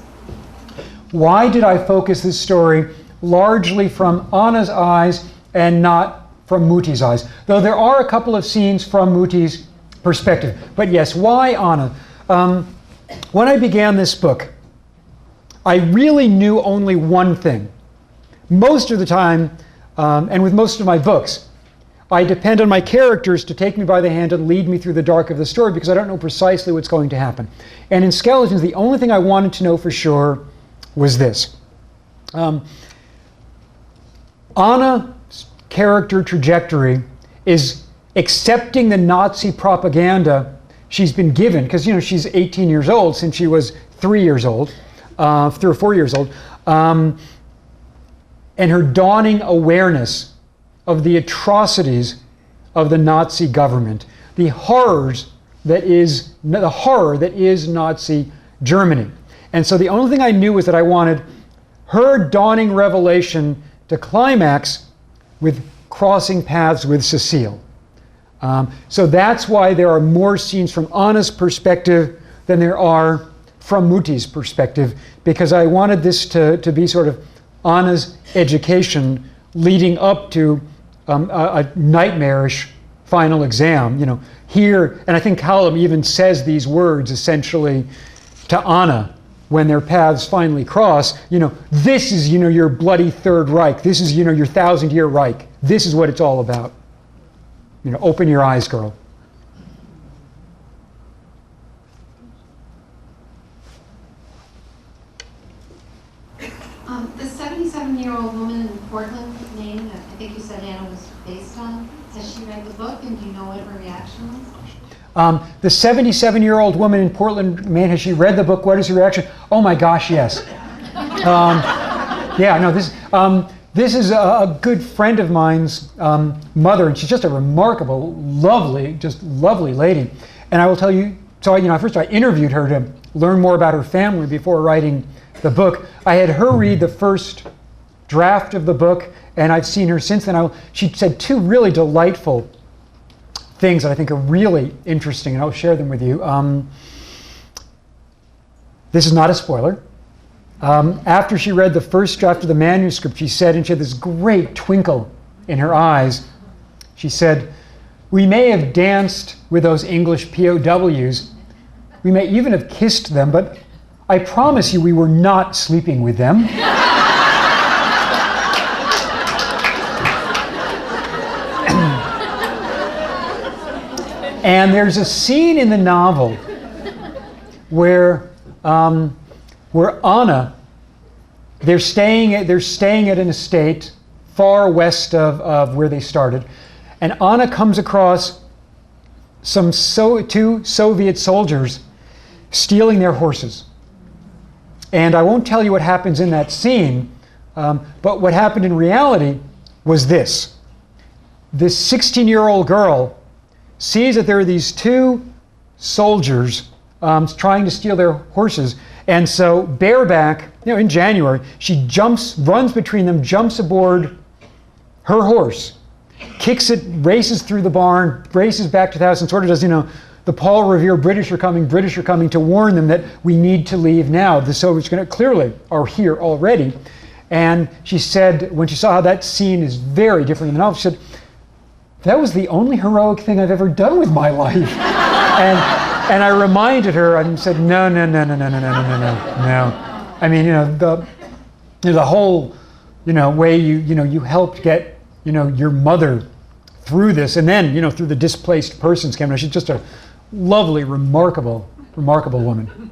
Why did I focus this story largely from Anna's eyes and not from Muti's eyes? Though there are a couple of scenes from Muti's perspective. But yes, why Anna? When I began this book, I really knew only one thing. Most of the time, and with most of my books, I depend on my characters to take me by the hand and lead me through the dark of the story because I don't know precisely what's going to happen. And in Skeletons, the only thing I wanted to know for sure was this. Anna's character trajectory is accepting the Nazi propaganda she's been given, because she's 18 years old since she was 3 years old, 3 or 4 years old, and her dawning awareness of the atrocities of the Nazi government, the horror that is Nazi Germany. And so the only thing I knew was that I wanted her dawning revelation to climax with crossing paths with Cecile. So that's why there are more scenes from Anna's perspective than there are from Muti's perspective, because I wanted this to be sort of Anna's education leading up to a nightmarish final exam. Here, and I think Callum even says these words essentially to Anna when their paths finally cross. This is your bloody Third Reich. This is your 1,000-year Reich. This is what it's all about. Open your eyes, girl. The 77-year-old woman in Portland, Maine, think you said Anna was based on. Has she read the book, and do you know what her reaction was? The 77-year-old woman in Portland, Maine, has she read the book? What is her reaction? Oh my gosh, yes. Yeah, no, this is a good friend of mine's mother, and she's just a remarkable, lovely lady. And I will tell you, so first I interviewed her to learn more about her family before writing the book. I had her read the first draft of the book, and I've seen her since then. She said two really delightful things that I think are really interesting, and I'll share them with you. This is not a spoiler. After she read the first draft of the manuscript, she said, and she had this great twinkle in her eyes, she said, "We may have danced with those English POWs. We may even have kissed them, but I promise you we were not sleeping with them." And there's a scene in the novel where Anna, they're staying at an estate far west of where they started, and Anna comes across two Soviet soldiers stealing their horses. And I won't tell you what happens in that scene, but what happened in reality was this. This 16-year-old girl sees that there are these two soldiers trying to steal their horses, and so bareback, in January, she runs between them, jumps aboard her horse, kicks it, races through the barn, races back to the house, and sort of does, the Paul Revere, British are coming, to warn them that we need to leave now. The Soviets clearly are here already. And she said, when she saw how that scene is very different in the novel, she said, "That was the only heroic thing I've ever done with my life." and I reminded her, and said, no. I mean, the whole, way you helped get, your mother through this, and then, through the displaced persons camp. She's just a lovely, remarkable woman.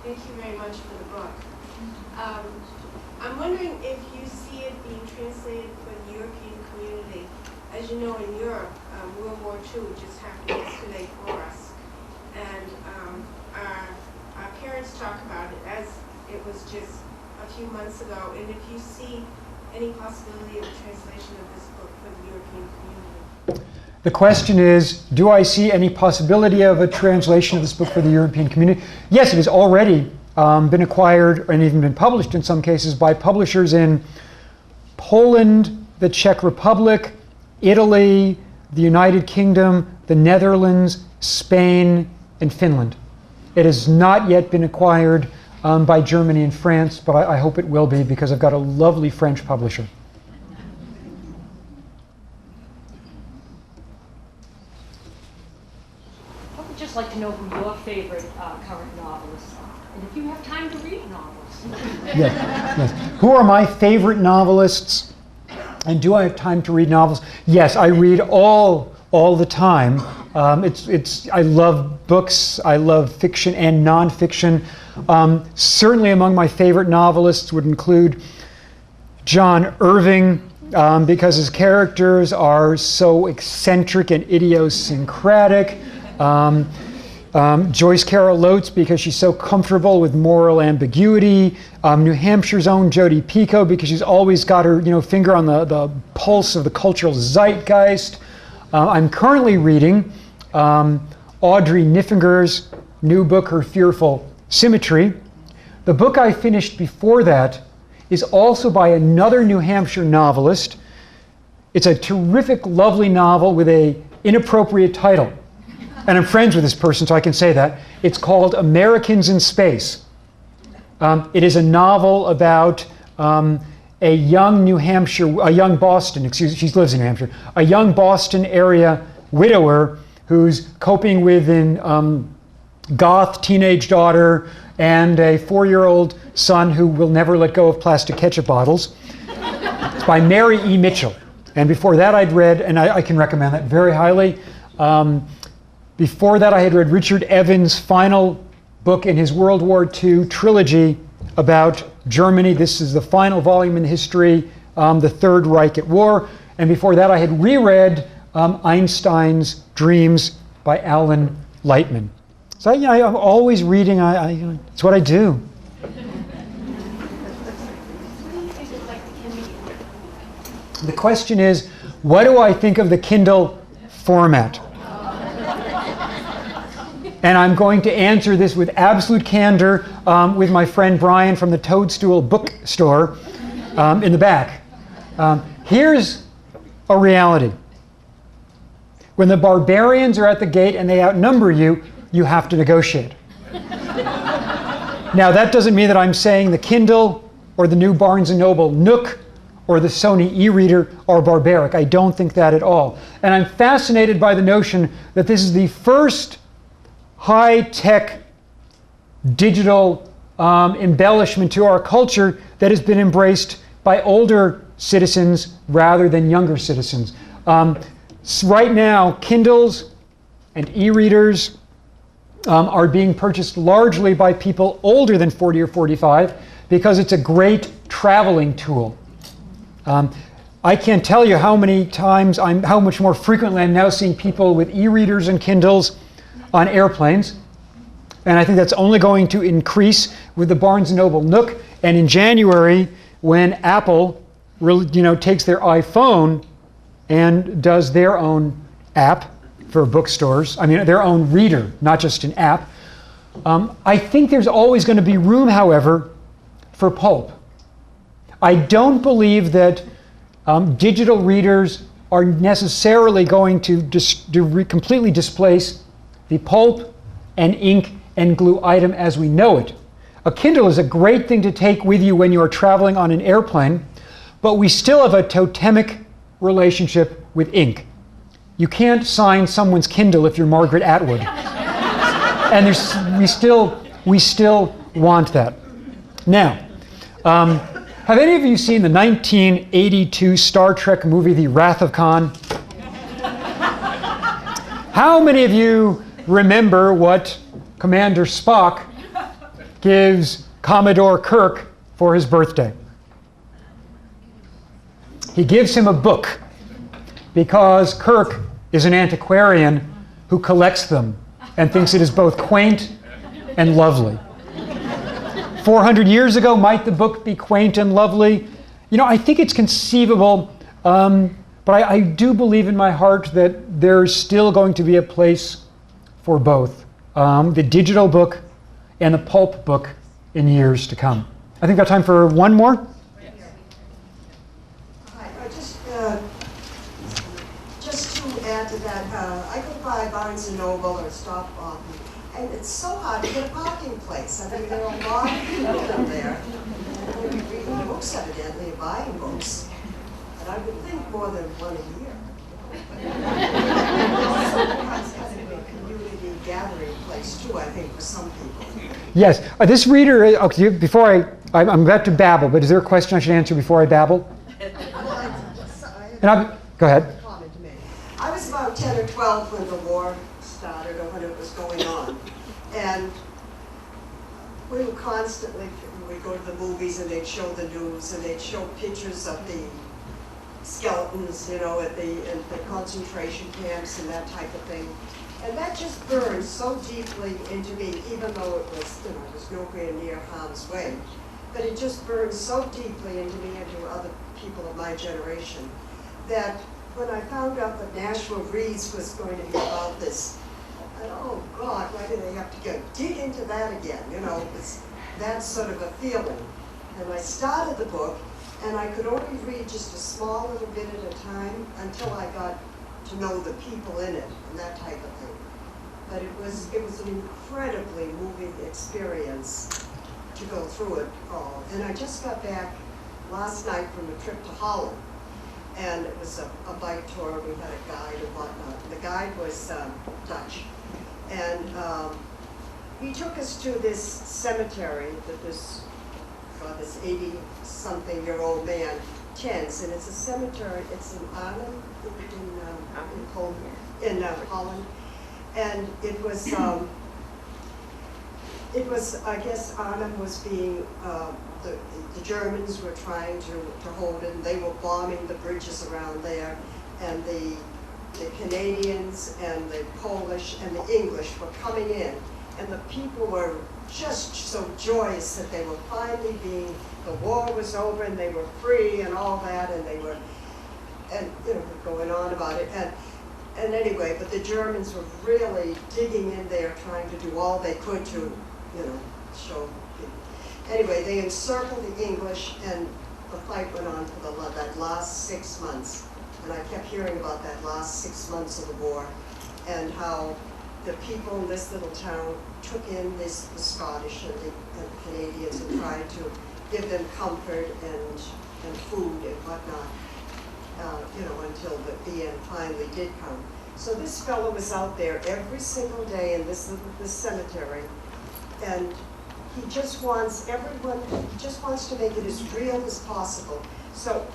Thank you very much for the book. I'm wondering if you see it being translated for the European community. As you know, in Europe, World War II just happened yesterday for us. And our parents talk about it as it was just a few months ago. And if you see any possibility of a translation of this book for the European community. The question is, do I see any possibility of a translation of this book for the European community? Yes, it has already been acquired and even been published in some cases by publishers in Poland, the Czech Republic, Italy, the United Kingdom, the Netherlands, Spain, and Finland. It has not yet been acquired by Germany and France, but I hope it will be, because I've got a lovely French publisher. I would just like to know who your favorite current novelists are, and if you have time to read novels. Yes. Who are my favorite novelists? And do I have time to read novels? Yes, I read all the time. I love books. I love fiction and nonfiction. Certainly among my favorite novelists would include John Irving, because his characters are so eccentric and idiosyncratic. Joyce Carol Oates, because she's so comfortable with moral ambiguity. New Hampshire's own Jodi Picoult, because she's always got her finger on the pulse of the cultural zeitgeist. I'm currently reading Audrey Niffinger's new book, Her Fearful Symmetry. The book I finished before that is also by another New Hampshire novelist. It's a terrific, lovely novel with an inappropriate title. And I'm friends with this person, so I can say that. It's called Americans in Space. It is a novel about a young Boston, she lives in New Hampshire, a young Boston area widower who's coping with an goth teenage daughter and a 4-year-old son who will never let go of plastic ketchup bottles. by Mary E. Mitchell. And before that I'd read, and I can recommend that very highly. Before that I had read Richard Evans' final book in his World War II trilogy about Germany. This is the final volume in history, The Third Reich at War. And before that I had reread Einstein's Dreams by Alan Lightman. So I'm always reading. It's what I do. The question is, what do I think of the Kindle format? And I'm going to answer this with absolute candor with my friend Brian from the Toadstool Bookstore in the back. Here's a reality. When the barbarians are at the gate and they outnumber you, you have to negotiate. Now, that doesn't mean that I'm saying the Kindle or the new Barnes & Noble Nook or the Sony e-reader are barbaric. I don't think that at all. And I'm fascinated by the notion that this is the first high-tech digital embellishment to our culture that has been embraced by older citizens rather than younger citizens. Right now, Kindles and e-readers are being purchased largely by people older than 40 or 45 because it's a great traveling tool. I can't tell you how many times, how much more frequently I'm now seeing people with e-readers and Kindles on airplanes. And I think that's only going to increase with the Barnes & Noble Nook. And in January, when Apple takes their iPhone and does their own app for bookstores, their own reader, not just an app. I think there's always going to be room, however, for pulp. I don't believe that digital readers are necessarily going to completely displace the pulp and ink and glue item as we know it. A Kindle is a great thing to take with you when you are traveling on an airplane, but we still have a totemic relationship with ink. You can't sign someone's Kindle if you're Margaret Atwood. And we still want that. Now, have any of you seen the 1982 Star Trek movie, The Wrath of Khan? How many of you remember what Commander Spock gives Commodore Kirk for his birthday? He gives him a book because Kirk is an antiquarian who collects them and thinks it is both quaint and lovely. 400 years ago, might the book be quaint and lovely? I think it's conceivable, but I do believe in my heart that there's still going to be a place for both the digital book and the pulp book in years to come. I think we've got time for one more. Just to add to that, I go by Barnes & Noble or stop often, and it's so hard to get a parking place. There are a lot of people in there reading books evidently, buying books, and I would think more than one a year. Also, having a community gathering place too, I think, for some people. Yes, this reader, okay, before I'm about to babble, but is there a question I should answer before I babble? Go ahead. I was about 10 or 12 when the war started, or when it was going on. And we were constantly, we'd go to the movies and they'd show the news and they'd show pictures of the skeletons, at the concentration camps and that type of thing. And that just burned so deeply into me, even though it was nowhere near harm's way. But it just burned so deeply into me and to other people of my generation that when I found out that Nashua Reads was going to be about this, I thought, oh God, why do they have to dig into that again? It's that sort of a feeling. And I started the book, and I could only read just a small little bit at a time until I got to know the people in it and that type of thing. But it was an incredibly moving experience to go through it all. And I just got back last night from a trip to Holland. And it was a bike tour. We had a guide and whatnot. And the guide was Dutch. And he took us to this cemetery that this 80-something-year-old man tents, and it's a cemetery. It's in Arnhem, in Holland, and it was, I guess Arnhem was being, the Germans were trying to hold it, and they were bombing the bridges around there, and the Canadians and the Polish and the English were coming in, and the people were just so joyous that they were finally the war was over and they were free and all that, and they were, and going on about it, and anyway, but the Germans were really digging in there, trying to do all they could to, show. Anyway, they encircled the English, and the fight went on for that last 6 months. And I kept hearing about that last 6 months of the war, and how the people in this little town took in the Scottish and the Canadians and tried to give them comfort and food and whatnot, until the end finally did come. So this fellow was out there every single day in this cemetery, and he just wants to make it as real as possible. So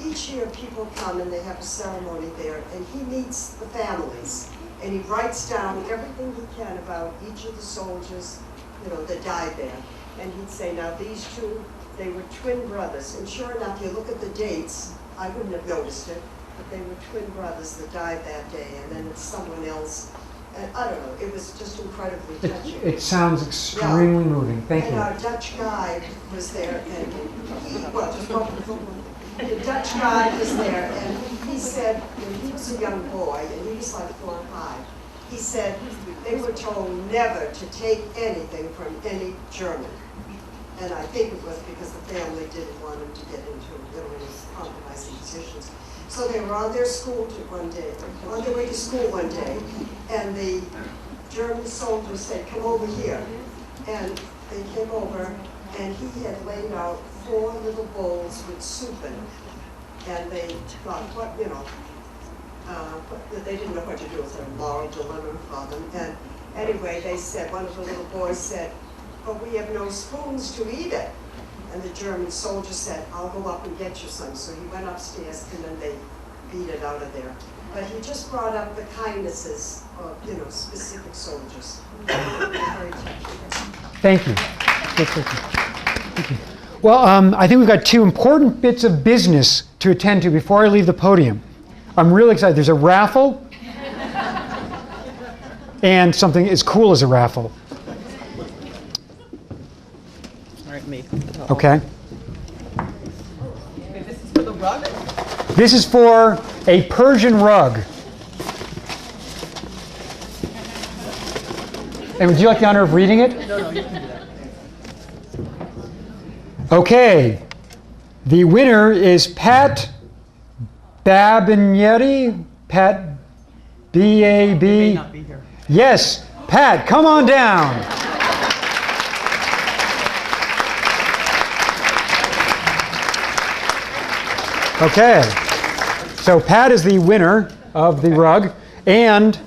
each year people come and they have a ceremony there, and he meets the families, and he writes down everything he can about each of the soldiers, that died there. And he'd say, now these two, they were twin brothers. And sure enough, you look at the dates, I wouldn't have noticed it, but they were twin brothers that died that day, and then it's someone else. And I don't know, it was just incredibly touching. It sounds extremely moving. Thank you. And our Dutch guide was there, and the Dutch guide was there, and he said, when he was a young boy, and he was like 4 or 5, he said they were told never to take anything from any German. And I think it was because the family didn't want him to get into any compromising positions. So they were on their on their way to school one day, and the German soldiers said, come over here. And they came over, and he had laid out 4 little bowls with soup in them. And they thought, they didn't know what to do with their moral dilemma for them. And anyway, they said, one of the little boys said, but we have no spoons to eat it. And the German soldier said, I'll go up and get you some. So he went upstairs, and then they beat it out of there. But he just brought up the kindnesses of, specific soldiers. Very touching. Thank you. Thank you. Well, I think we've got 2 important bits of business to attend to before I leave the podium. I'm really excited. There's a raffle and something as cool as a raffle. All right, me. Okay. This is for the rug? This is for a Persian rug. And would you like the honor of reading it? No, you can do that. Okay. The winner is Pat Babinyetti. Pat B-A-B. May not be here. Yes, Pat, come on down. Okay. So Pat is the winner of the rug, and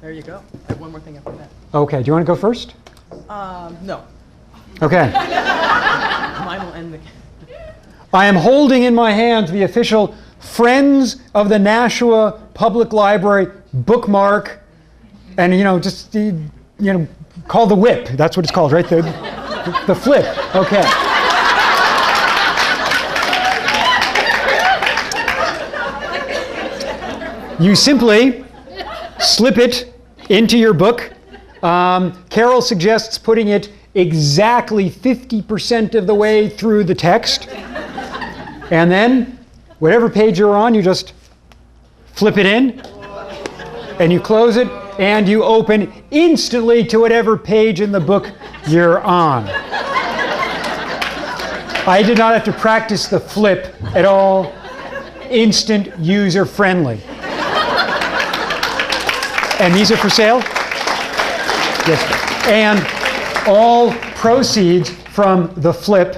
There you go. I have one more thing after that. okay, do you want to go first? No. Okay. Mine will end the... I am holding in my hands the official Friends of the Nashua Public Library bookmark, and called the whip. That's what it's called, right? The flip. Okay. You simply slip it into your book. Carol suggests putting it exactly 50% of the way through the text. And then, whatever page you're on, you just flip it in, and you close it, and you open instantly to whatever page in the book you're on. I did not have to practice the flip at all. Instant, user-friendly. And these are for sale? Yes. And all proceeds from the flip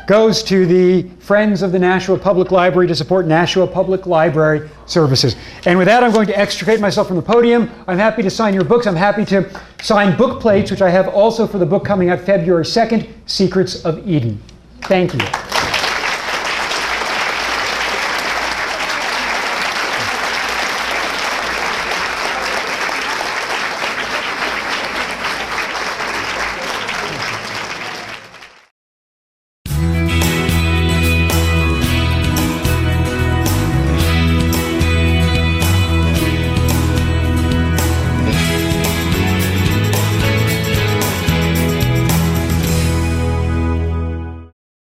goes to the Friends of the Nashua Public Library to support Nashua Public Library services. And with that, I'm going to extricate myself from the podium. I'm happy to sign your books. I'm happy to sign book plates, which I have also for the book coming out February 2nd, Secrets of Eden. Thank you.